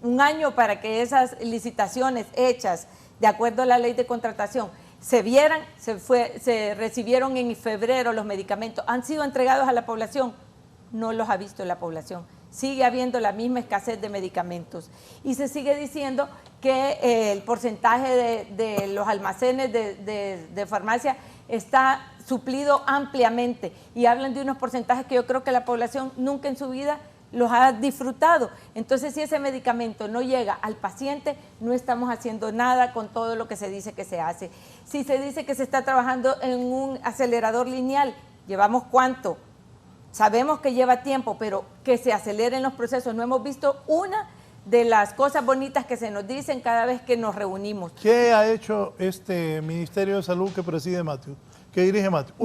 1 año para que esas licitaciones hechas de acuerdo a la ley de contratación se vieran, se recibieron en febrero los medicamentos, han sido entregados a la población, no los ha visto la población. Sigue habiendo la misma escasez de medicamentos y se sigue diciendo que el porcentaje de los almacenes de farmacia está suplido ampliamente y hablan de unos porcentajes que yo creo que la población nunca en su vida los ha disfrutado. Entonces, si ese medicamento no llega al paciente, no estamos haciendo nada con todo lo que se dice que se hace. Si se dice que se está trabajando en un acelerador lineal, ¿llevamos cuánto? Sabemos que lleva tiempo, pero que se aceleren los procesos. No hemos visto una de las cosas bonitas que se nos dicen cada vez que nos reunimos. ¿Qué ha hecho este Ministerio de Salud que preside Matthews? Que dirige Matthews.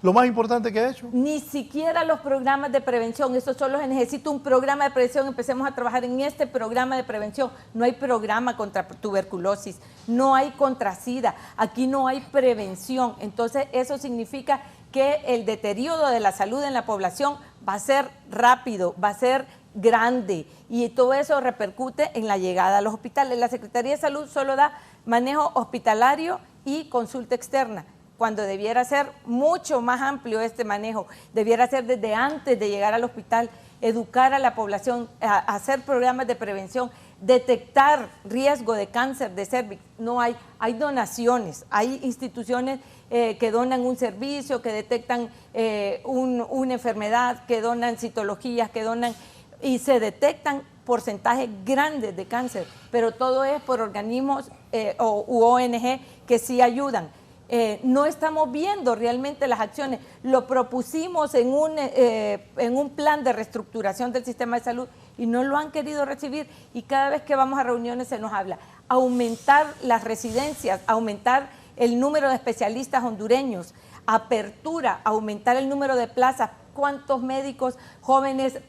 Lo más importante que ha hecho. Ni siquiera los programas de prevención, eso solo se necesita un programa de prevención. Empecemos a trabajar en este programa de prevención. No hay programa contra tuberculosis, no hay contra SIDA, aquí no hay prevención. Entonces eso significa que el deterioro de la salud en la población va a ser rápido, va a ser grande, y todo eso repercute en la llegada a los hospitales. La Secretaría de Salud solo da manejo hospitalario y consulta externa, cuando debiera ser mucho más amplio este manejo, debiera ser desde antes de llegar al hospital, educar a la población, hacer programas de prevención, detectar riesgo de cáncer de cervix. No hay donaciones, hay instituciones que donan un servicio, que detectan una enfermedad, que donan citologías, que donan, y se detectan porcentajes grandes de cáncer, pero todo es por organismos u ONG que sí ayudan. No estamos viendo realmente las acciones. Lo propusimos en un plan de reestructuración del sistema de salud y no lo han querido recibir, y cada vez que vamos a reuniones se nos habla. Aumentar las residencias, aumentar el número de especialistas hondureños, apertura, aumentar el número de plazas. ¿Cuántos médicos jóvenes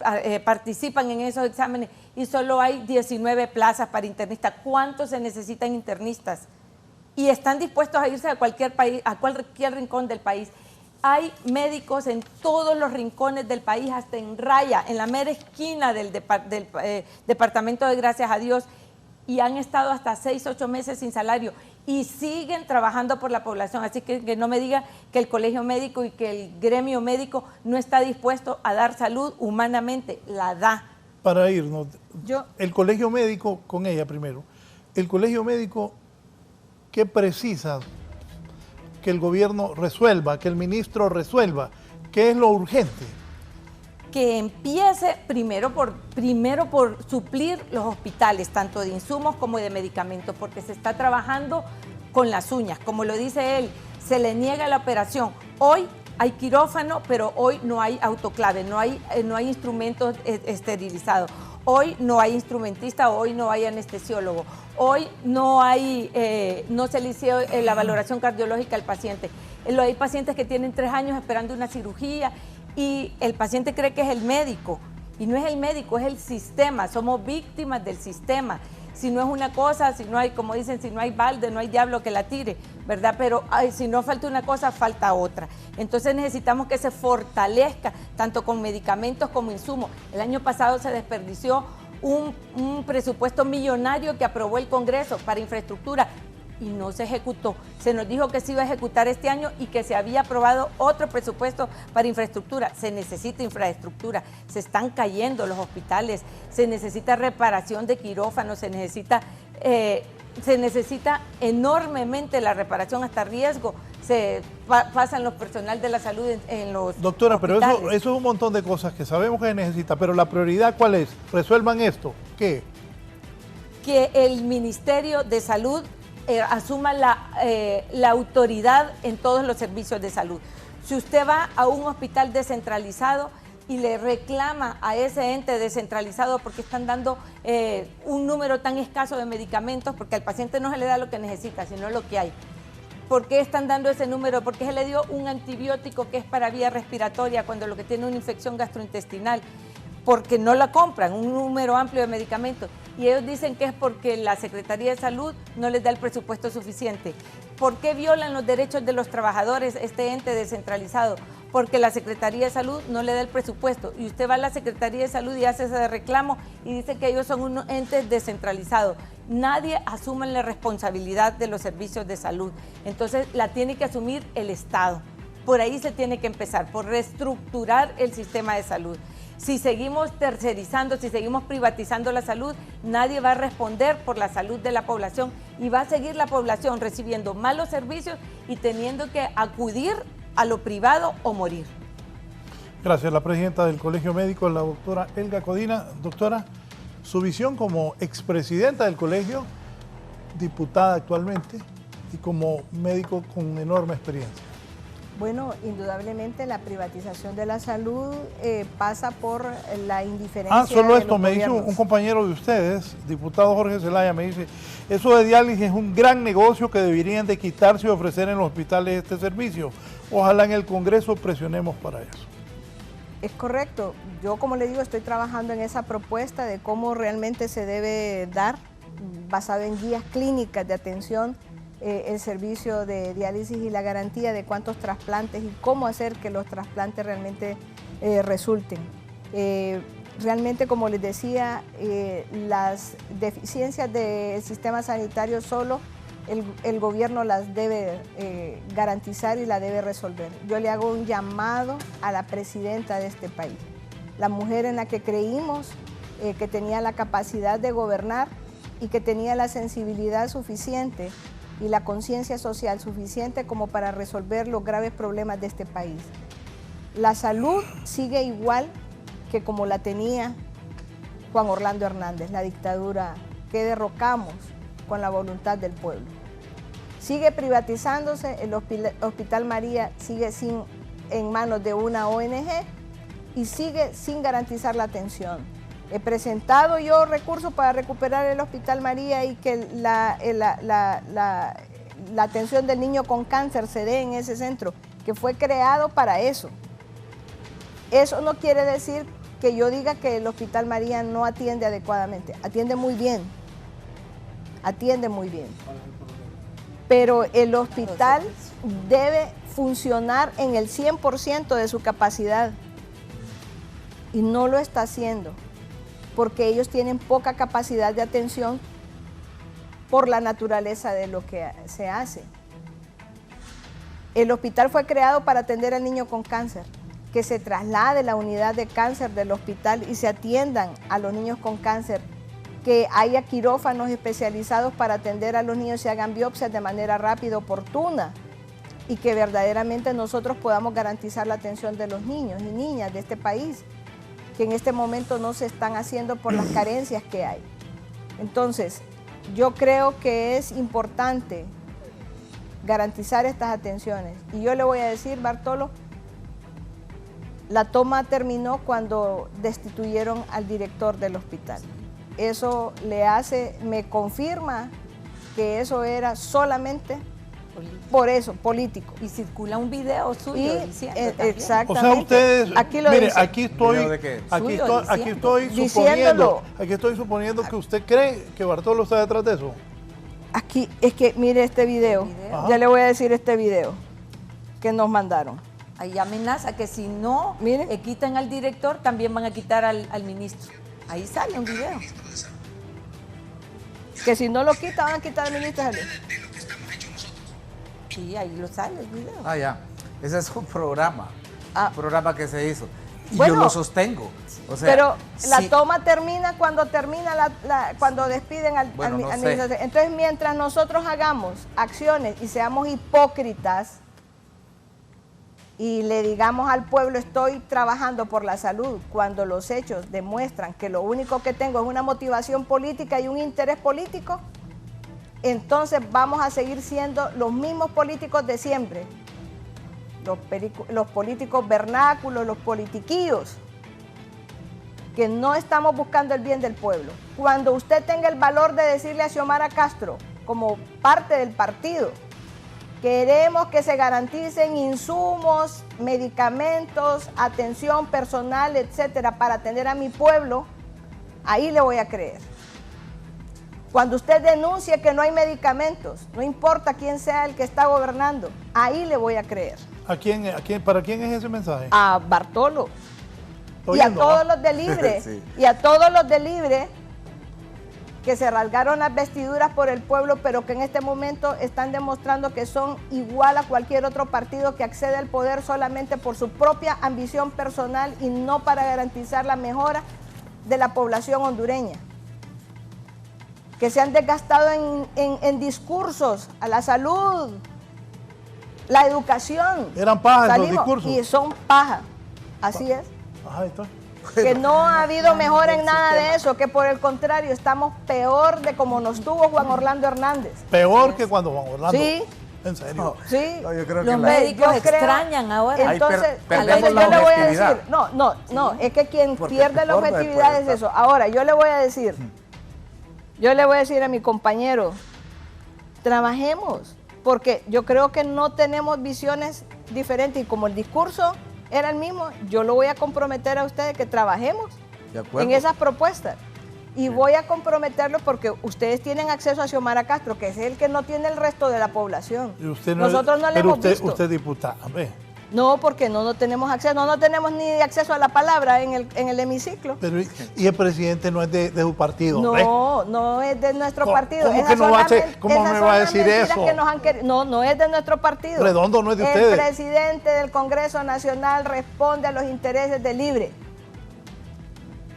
participan en esos exámenes? Y solo hay 19 plazas para internistas. ¿Cuántos se necesitan internistas? Y están dispuestos a irse a cualquier país, a cualquier rincón del país. Hay médicos en todos los rincones del país, hasta en Raya, en la mera esquina del departamento de Gracias a Dios, y han estado hasta 6, 8 meses sin salario y siguen trabajando por la población. Así que no me diga que el colegio médico y que el gremio médico no está dispuesto a dar salud humanamente, la da. Para irnos, el colegio médico, con ella primero, el colegio médico, ¿qué precisa que el gobierno resuelva, que el ministro resuelva? ¿Qué es lo urgente? Que empiece primero por suplir los hospitales, tanto de insumos como de medicamentos, porque se está trabajando con las uñas. Como lo dice él, se le niega la operación. Hoy hay quirófano, pero hoy no hay autoclave, no hay instrumentos esterilizados. Hoy no hay instrumentista, hoy no hay anestesiólogo, hoy no se le hizo la valoración cardiológica al paciente. Hay pacientes que tienen 3 años esperando una cirugía y el paciente cree que es el médico, y no es el médico, es el sistema. Somos víctimas del sistema. Si no es una cosa, si no hay, como dicen, si no hay balde, no hay diablo que la tire, ¿verdad? Pero si no falta una cosa, falta otra. Entonces necesitamos que se fortalezca, tanto con medicamentos como insumos. El año pasado se desperdició un presupuesto millonario que aprobó el Congreso para infraestructura y no se ejecutó. Se nos dijo que se iba a ejecutar este año y que se había aprobado otro presupuesto para infraestructura. Se necesita infraestructura, se están cayendo los hospitales, se necesita reparación de quirófanos, se necesita enormemente la reparación, hasta riesgo se pasan los personal de la salud en los Doctora, hospitales. pero eso es un montón de cosas que sabemos que se necesita, pero la prioridad ¿cuál es? Resuelvan esto. ¿Qué? Que el Ministerio de Salud asuma la autoridad en todos los servicios de salud. Si usted va a un hospital descentralizado y le reclama a ese ente descentralizado porque están dando un número tan escaso de medicamentos, porque al paciente no se le da lo que necesita, sino lo que hay. ¿Por qué están dando ese número? Porque se le dio un antibiótico que es para vía respiratoria cuando lo que tiene una infección gastrointestinal, porque no la compran, un número amplio de medicamentos. Y ellos dicen que es porque la Secretaría de Salud no les da el presupuesto suficiente. ¿Por qué violan los derechos de los trabajadores este ente descentralizado? Porque la Secretaría de Salud no le da el presupuesto. Y usted va a la Secretaría de Salud y hace ese reclamo y dice que ellos son un ente descentralizado. Nadie asume la responsabilidad de los servicios de salud. Entonces la tiene que asumir el Estado. Por ahí se tiene que empezar, por reestructurar el sistema de salud. Si seguimos tercerizando, si seguimos privatizando la salud, nadie va a responder por la salud de la población y va a seguir la población recibiendo malos servicios y teniendo que acudir a lo privado o morir. Gracias. La presidenta del Colegio Médico, la doctora Elga Codina. Doctora, su visión como expresidenta del colegio, diputada actualmente y como médico con enorme experiencia. Bueno, indudablemente la privatización de la salud pasa por la indiferencia. Solo de esto, los me dice gobiernos. un compañero de ustedes, diputado Jorge Zelaya, me dice, eso de diálisis es un gran negocio que deberían de quitarse y ofrecer en los hospitales este servicio. Ojalá en el Congreso presionemos para eso. Es correcto. Yo, como le digo, estoy trabajando en esa propuesta de cómo realmente se debe dar, basado en guías clínicas de atención, el servicio de diálisis y la garantía de cuántos trasplantes y cómo hacer que los trasplantes realmente resulten. Realmente, como les decía, las deficiencias del sistema sanitario solo el gobierno las debe garantizar y la debe resolver. Yo le hago un llamado a la presidenta de este país, la mujer en la que creímos que tenía la capacidad de gobernar y que tenía la sensibilidad suficiente y la conciencia social suficiente como para resolver los graves problemas de este país. La salud sigue igual que como la tenía Juan Orlando Hernández, la dictadura que derrocamos con la voluntad del pueblo. Sigue privatizándose, el Hospital María sigue en manos de una ONG y sigue sin garantizar la atención. He presentado yo recursos para recuperar el Hospital María y que la atención del niño con cáncer se dé en ese centro, que fue creado para eso. Eso no quiere decir que yo diga que el Hospital María no atiende adecuadamente. Atiende muy bien. Atiende muy bien. Pero el hospital debe funcionar en el 100% de su capacidad. Y no lo está haciendo, porque ellos tienen poca capacidad de atención por la naturaleza de lo que se hace. El hospital fue creado para atender al niño con cáncer, que se traslade la unidad de cáncer del hospital y se atiendan a los niños con cáncer, que haya quirófanos especializados para atender a los niños y hagan biopsias de manera rápida, oportuna, y que verdaderamente nosotros podamos garantizar la atención de los niños y niñas de este país, que en este momento no se están haciendo por las carencias que hay. Entonces, yo creo que es importante garantizar estas atenciones. Y yo le voy a decir, Bartolo, la toma terminó cuando destituyeron al director del hospital. Eso me confirma que eso era solamente por eso, político. Y circula un video suyo diciendo también. Exactamente. O sea, ustedes, aquí lo mire, dice. aquí estoy suponiendo que usted cree que Bartolo está detrás de eso. Aquí, es que mire este video. Ya le voy a decir este video que nos mandaron. Ahí amenaza que si no quitan al director, también van a quitar al ministro. Ahí sale un video. Que si no lo quitan, van a quitar al ministro. Sí, ahí lo sale el video. Ya. Ese es un programa. Un programa que se hizo. Y bueno, yo lo sostengo. O sea, pero la toma termina cuando cuando despiden al ministro. Entonces, mientras nosotros hagamos acciones y seamos hipócritas y le digamos al pueblo estoy trabajando por la salud, cuando los hechos demuestran que lo único que tengo es una motivación política y un interés político, entonces vamos a seguir siendo los mismos políticos de siempre, los políticos vernáculos, los politiquillos, que no estamos buscando el bien del pueblo. Cuando usted tenga el valor de decirle a Xiomara Castro, como parte del partido, queremos que se garanticen insumos, medicamentos, atención personal, etcétera, para atender a mi pueblo, ahí le voy a creer. Cuando usted denuncie que no hay medicamentos, no importa quién sea el que está gobernando, ahí le voy a creer. ¿Para quién es ese mensaje? A Bartolo. Y a todos los de Libre. Sí. Y a todos los de Libre que se rasgaron las vestiduras por el pueblo, pero que en este momento están demostrando que son igual a cualquier otro partido que accede al poder solamente por su propia ambición personal y no para garantizar la mejora de la población hondureña. Que se han desgastado en discursos a la salud, la educación. Eran paja esos discursos. Y son paja. Así es. Ajá, entonces. Que no ha habido mejora en nada de eso, que por el contrario estamos peor de como nos tuvo Juan Orlando Hernández. Peor que cuando Juan Orlando. Sí. ¿En serio? Sí. No, yo creo Los que médicos extrañan ahora. Entonces, perdemos yo la le voy a objetividad. decir, no, es que quien Porque pierde la mejor no se objetividad puede es eso. Ahora, yo le voy a decir a mi compañero, trabajemos, porque yo creo que no tenemos visiones diferentes y como el discurso era el mismo, yo lo voy a comprometer a ustedes que trabajemos en esas propuestas. Y voy a comprometerlo porque ustedes tienen acceso a Xiomara Castro, que es el que no tiene el resto de la población. Y usted Nosotros no le hemos visto. Usted es diputada, ve. No, porque no tenemos acceso, no tenemos ni acceso a la palabra en el hemiciclo. Pero, y el presidente no es de su partido. No es de nuestro partido. ¿Cómo que no va a ser? ¿Cómo me va a decir eso? No es de nuestro partido. Redondo no es de ustedes. El presidente del Congreso Nacional responde a los intereses del Libre.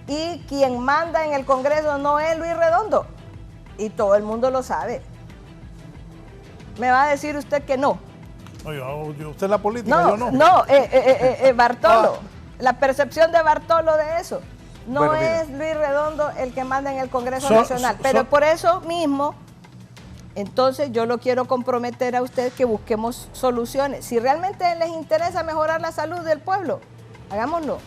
Y quien manda en el Congreso no es Luis Redondo. Y todo el mundo lo sabe. ¿Me va a decir usted que no? Usted es la política, yo no. No, Bartolo. La percepción de Bartolo de eso. No Bueno, es Luis Redondo el que manda en el Congreso Nacional. Pero por eso mismo, entonces yo lo quiero comprometer a usted que busquemos soluciones. Si realmente les interesa mejorar la salud del pueblo, hagámoslo.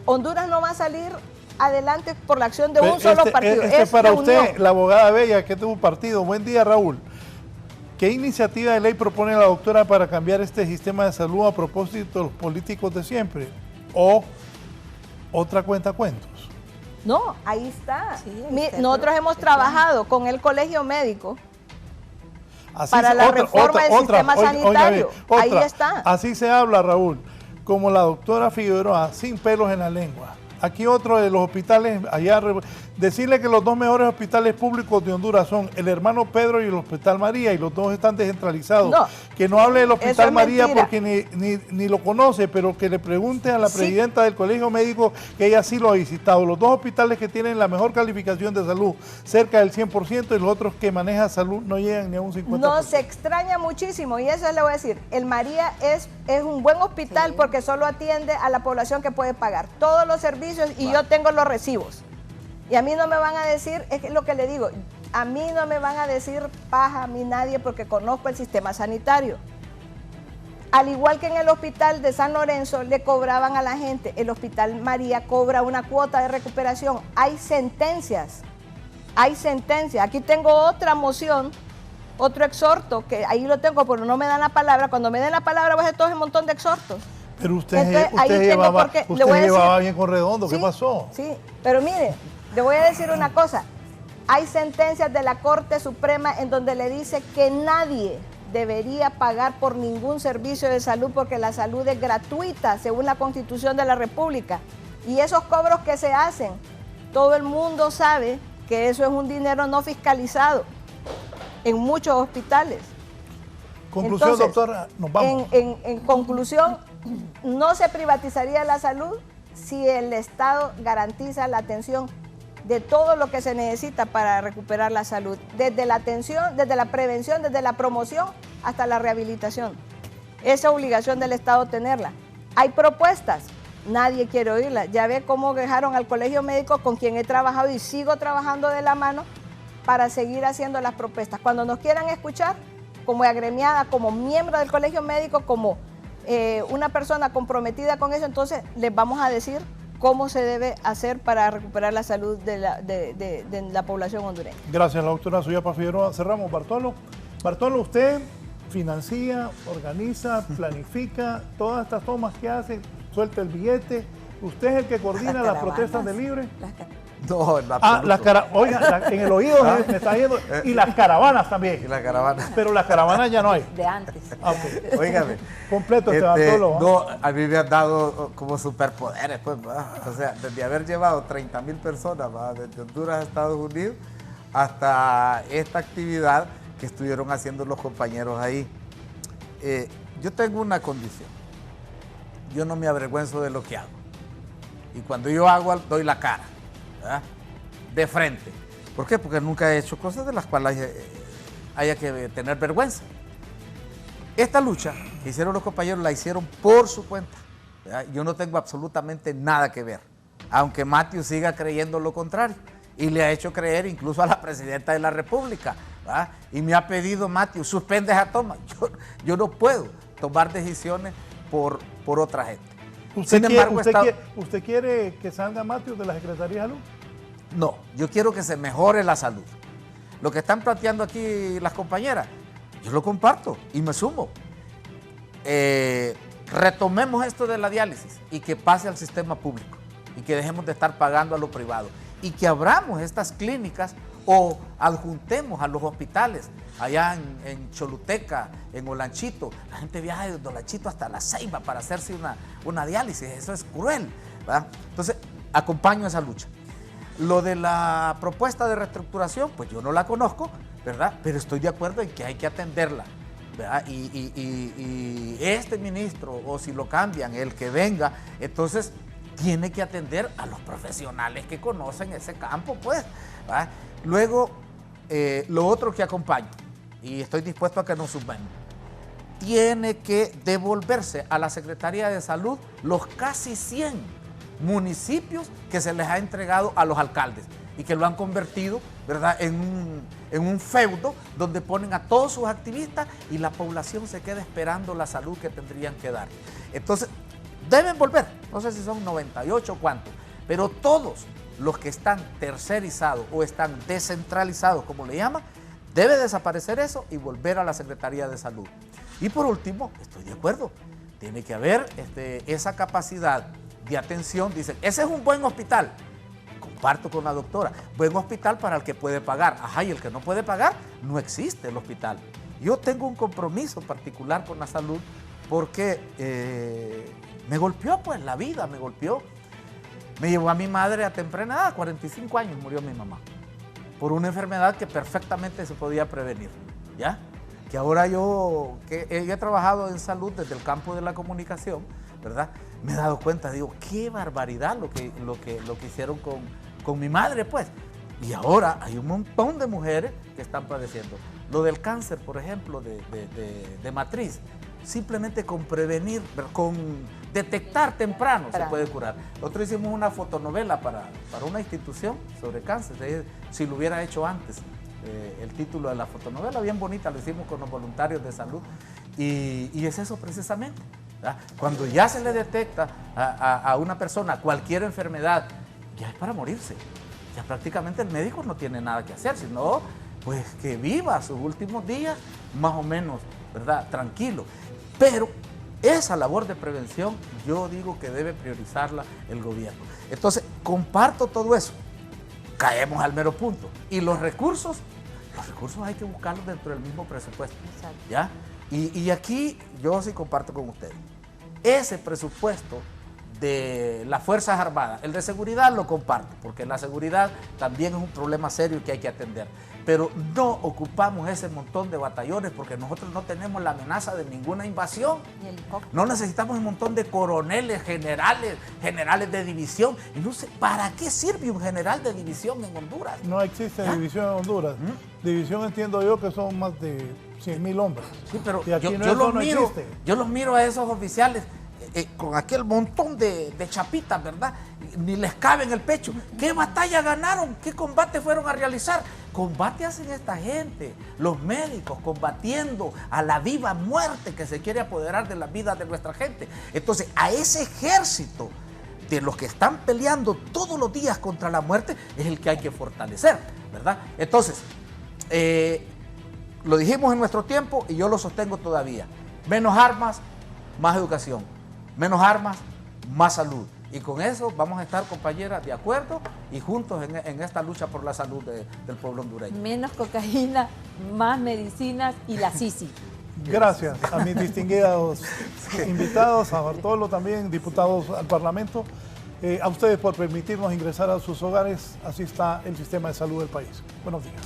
Honduras no va a salir adelante por la acción de un solo partido. Es para usted, la abogada Bella, que es de un partido. Buen día, Raúl. ¿Qué iniciativa de ley propone la doctora para cambiar este sistema de salud a propósito de los políticos de siempre? ¿O otra cuenta cuentos? No, ahí está. Nosotros hemos trabajado con el Colegio Médico para la reforma del sistema sanitario. Ahí está. Así se habla, Raúl, como la doctora Figueroa, sin pelos en la lengua. Aquí otro de los hospitales, allá, decirle que los dos mejores hospitales públicos de Honduras son el Hermano Pedro y el Hospital María, y los dos están descentralizados. No, que no hable del Hospital María porque ni lo conoce, pero que le pregunte a la presidenta del Colegio Médico, que ella sí lo ha visitado. Los dos hospitales que tienen la mejor calificación de salud, cerca del 100%, y los otros que maneja salud no llegan ni a un 50%. No, se extraña muchísimo, y eso le voy a decir, el María es un buen hospital porque solo atiende a la población que puede pagar todos los servicios. Y yo tengo los recibos. Y a mí no me van a decir, es lo que le digo, a mí no me van a decir paja a mí nadie porque conozco el sistema sanitario. Al igual que en el hospital de San Lorenzo le cobraban a la gente, el Hospital María cobra una cuota de recuperación. Hay sentencias. Aquí tengo otra moción, otro exhorto, que ahí lo tengo, pero no me dan la palabra. Cuando me den la palabra voy a hacer todo un montón de exhortos. Pero usted llevaba bien con Redondo, ¿qué pasó? Sí, pero mire, le voy a decir una cosa. Hay sentencias de la Corte Suprema en donde le dice que nadie debería pagar por ningún servicio de salud porque la salud es gratuita según la Constitución de la República. Y esos cobros que se hacen, todo el mundo sabe que eso es un dinero no fiscalizado en muchos hospitales. Conclusión, entonces, doctora, nos vamos. En conclusión, no se privatizaría la salud si el Estado garantiza la atención de todo lo que se necesita para recuperar la salud, desde la atención, desde la prevención, desde la promoción hasta la rehabilitación. Esa obligación del Estado tenerla. Hay propuestas, nadie quiere oírlas. Ya ve cómo dejaron al Colegio Médico, con quien he trabajado y sigo trabajando de la mano para seguir haciendo las propuestas. Cuando nos quieran escuchar, como agremiada, como miembro del Colegio Médico, como una persona comprometida con eso, entonces les vamos a decir cómo se debe hacer para recuperar la salud de la población hondureña. Gracias, la doctora Suyapa Figueroa. Cerramos, Bartolo. Bartolo, usted financia, organiza, planifica todas estas tomas que hace, suelta el billete. ¿Usted es el que coordina las protestas de Libre? No, en absoluto. Oiga, en el oído me está yendo. Y las caravanas también. Y las caravanas. Pero las caravanas ya no hay. De antes. Okay. Óigame. Completo Bartolo. No, a mí me han dado como superpoderes, pues, o sea, desde haber llevado 30,000 personas desde Honduras a Estados Unidos hasta esta actividad que estuvieron haciendo los compañeros ahí. Yo tengo una condición. Yo no me avergüenzo de lo que hago. Y cuando yo hago, doy la cara. ¿Verdad? De frente. ¿Por qué? Porque nunca he hecho cosas de las cuales haya que tener vergüenza. Esta lucha que hicieron los compañeros la hicieron por su cuenta. ¿verdad? Yo no tengo absolutamente nada que ver, aunque Matthew siga creyendo lo contrario. Y le ha hecho creer incluso a la presidenta de la República, ¿verdad? Y me ha pedido, Matthew, suspende esa toma. Yo no puedo tomar decisiones por otra gente. ¿Usted quiere que salga Matthew de la Secretaría de Salud? No, yo quiero que se mejore la salud. Lo que están planteando aquí las compañeras, yo lo comparto y me sumo. Retomemos esto de la diálisis y que pase al sistema público y que dejemos de estar pagando a lo privado y que abramos estas clínicas o adjuntemos a los hospitales allá en Choluteca, en Olanchito. La gente viaja de Olanchito hasta La Ceiba para hacerse una diálisis. Eso es cruel, ¿verdad? Entonces, acompaño esa lucha. Lo de la propuesta de reestructuración, pues yo no la conozco, ¿verdad? Pero estoy de acuerdo en que hay que atenderla, ¿verdad? Y este ministro, o si lo cambian, el que venga, entonces tiene que atender a los profesionales que conocen ese campo, pues, ¿verdad? Luego, lo otro que acompaño, y estoy dispuesto a que nos sumemos, tiene que devolverse a la Secretaría de Salud los casi 100 municipios que se les ha entregado a los alcaldes y que lo han convertido, ¿verdad?, en un feudo donde ponen a todos sus activistas y la población se queda esperando la salud que tendrían que dar. Entonces, deben volver, no sé si son 98 o cuántos, pero todos los que están tercerizados o están descentralizados, como le llaman, debe desaparecer eso y volver a la Secretaría de Salud. Y por último, estoy de acuerdo, tiene que haber esa capacidad de atención. Dicen, ese es un buen hospital. Comparto con la doctora, buen hospital para el que puede pagar. Ajá, y el que no puede pagar, no existe el hospital. Yo tengo un compromiso particular con la salud porque me golpeó, pues, la vida me golpeó. Me llevó a mi madre a temprana edad, 45 años murió mi mamá, por una enfermedad que perfectamente se podía prevenir, ¿ya? Que ahora yo, que he trabajado en salud desde el campo de la comunicación, ¿verdad? Me he dado cuenta, digo, qué barbaridad lo que hicieron con mi madre, pues. Y ahora hay un montón de mujeres que están padeciendo. Lo del cáncer, por ejemplo, de matriz, simplemente con prevenir, con detectar temprano se puede curar. Nosotros hicimos una fotonovela para una institución sobre cáncer, si lo hubiera hecho antes. El título de la fotonovela, bien bonita, lo hicimos con los voluntarios de salud. Y es eso precisamente, ¿verdad? Cuando ya se le detecta a una persona cualquier enfermedad, ya es para morirse. Ya prácticamente el médico no tiene nada que hacer, sino pues que viva sus últimos días más o menos, ¿verdad?, tranquilo. Pero esa labor de prevención yo digo que debe priorizarla el gobierno. Entonces, comparto todo eso. Caemos al mero punto. Y los recursos hay que buscarlos dentro del mismo presupuesto. Exacto. ¿Ya? Y aquí yo sí comparto con ustedes. Ese presupuesto de las Fuerzas Armadas, el de seguridad lo comparto, porque la seguridad también es un problema serio que hay que atender. Pero no ocupamos ese montón de batallones porque nosotros no tenemos la amenaza de ninguna invasión. No necesitamos un montón de coroneles, generales de división. Y no sé, ¿para qué sirve un general de división en Honduras? No existe división en Honduras. División entiendo yo que son más de 100.000 hombres. Sí, pero yo los miro a esos oficiales con aquel montón de chapitas, ¿verdad? Ni les cabe en el pecho. ¿Qué batalla ganaron? ¿Qué combate fueron a realizar? Combate hacen esta gente, los médicos, combatiendo a la viva muerte que se quiere apoderar de las vidas de nuestra gente. Entonces, a ese ejército de los que están peleando todos los días contra la muerte es el que hay que fortalecer, ¿verdad? Entonces, lo dijimos en nuestro tiempo y yo lo sostengo todavía. Menos armas, más educación. Menos armas, más salud. Y con eso vamos a estar, compañeras, de acuerdo y juntos en esta lucha por la salud del pueblo hondureño. Menos cocaína, más medicinas y la SISI. Gracias a mis distinguidos invitados, a Bartolo también, diputados al Parlamento, a ustedes por permitirnos ingresar a sus hogares. Así está el sistema de salud del país. Buenos días.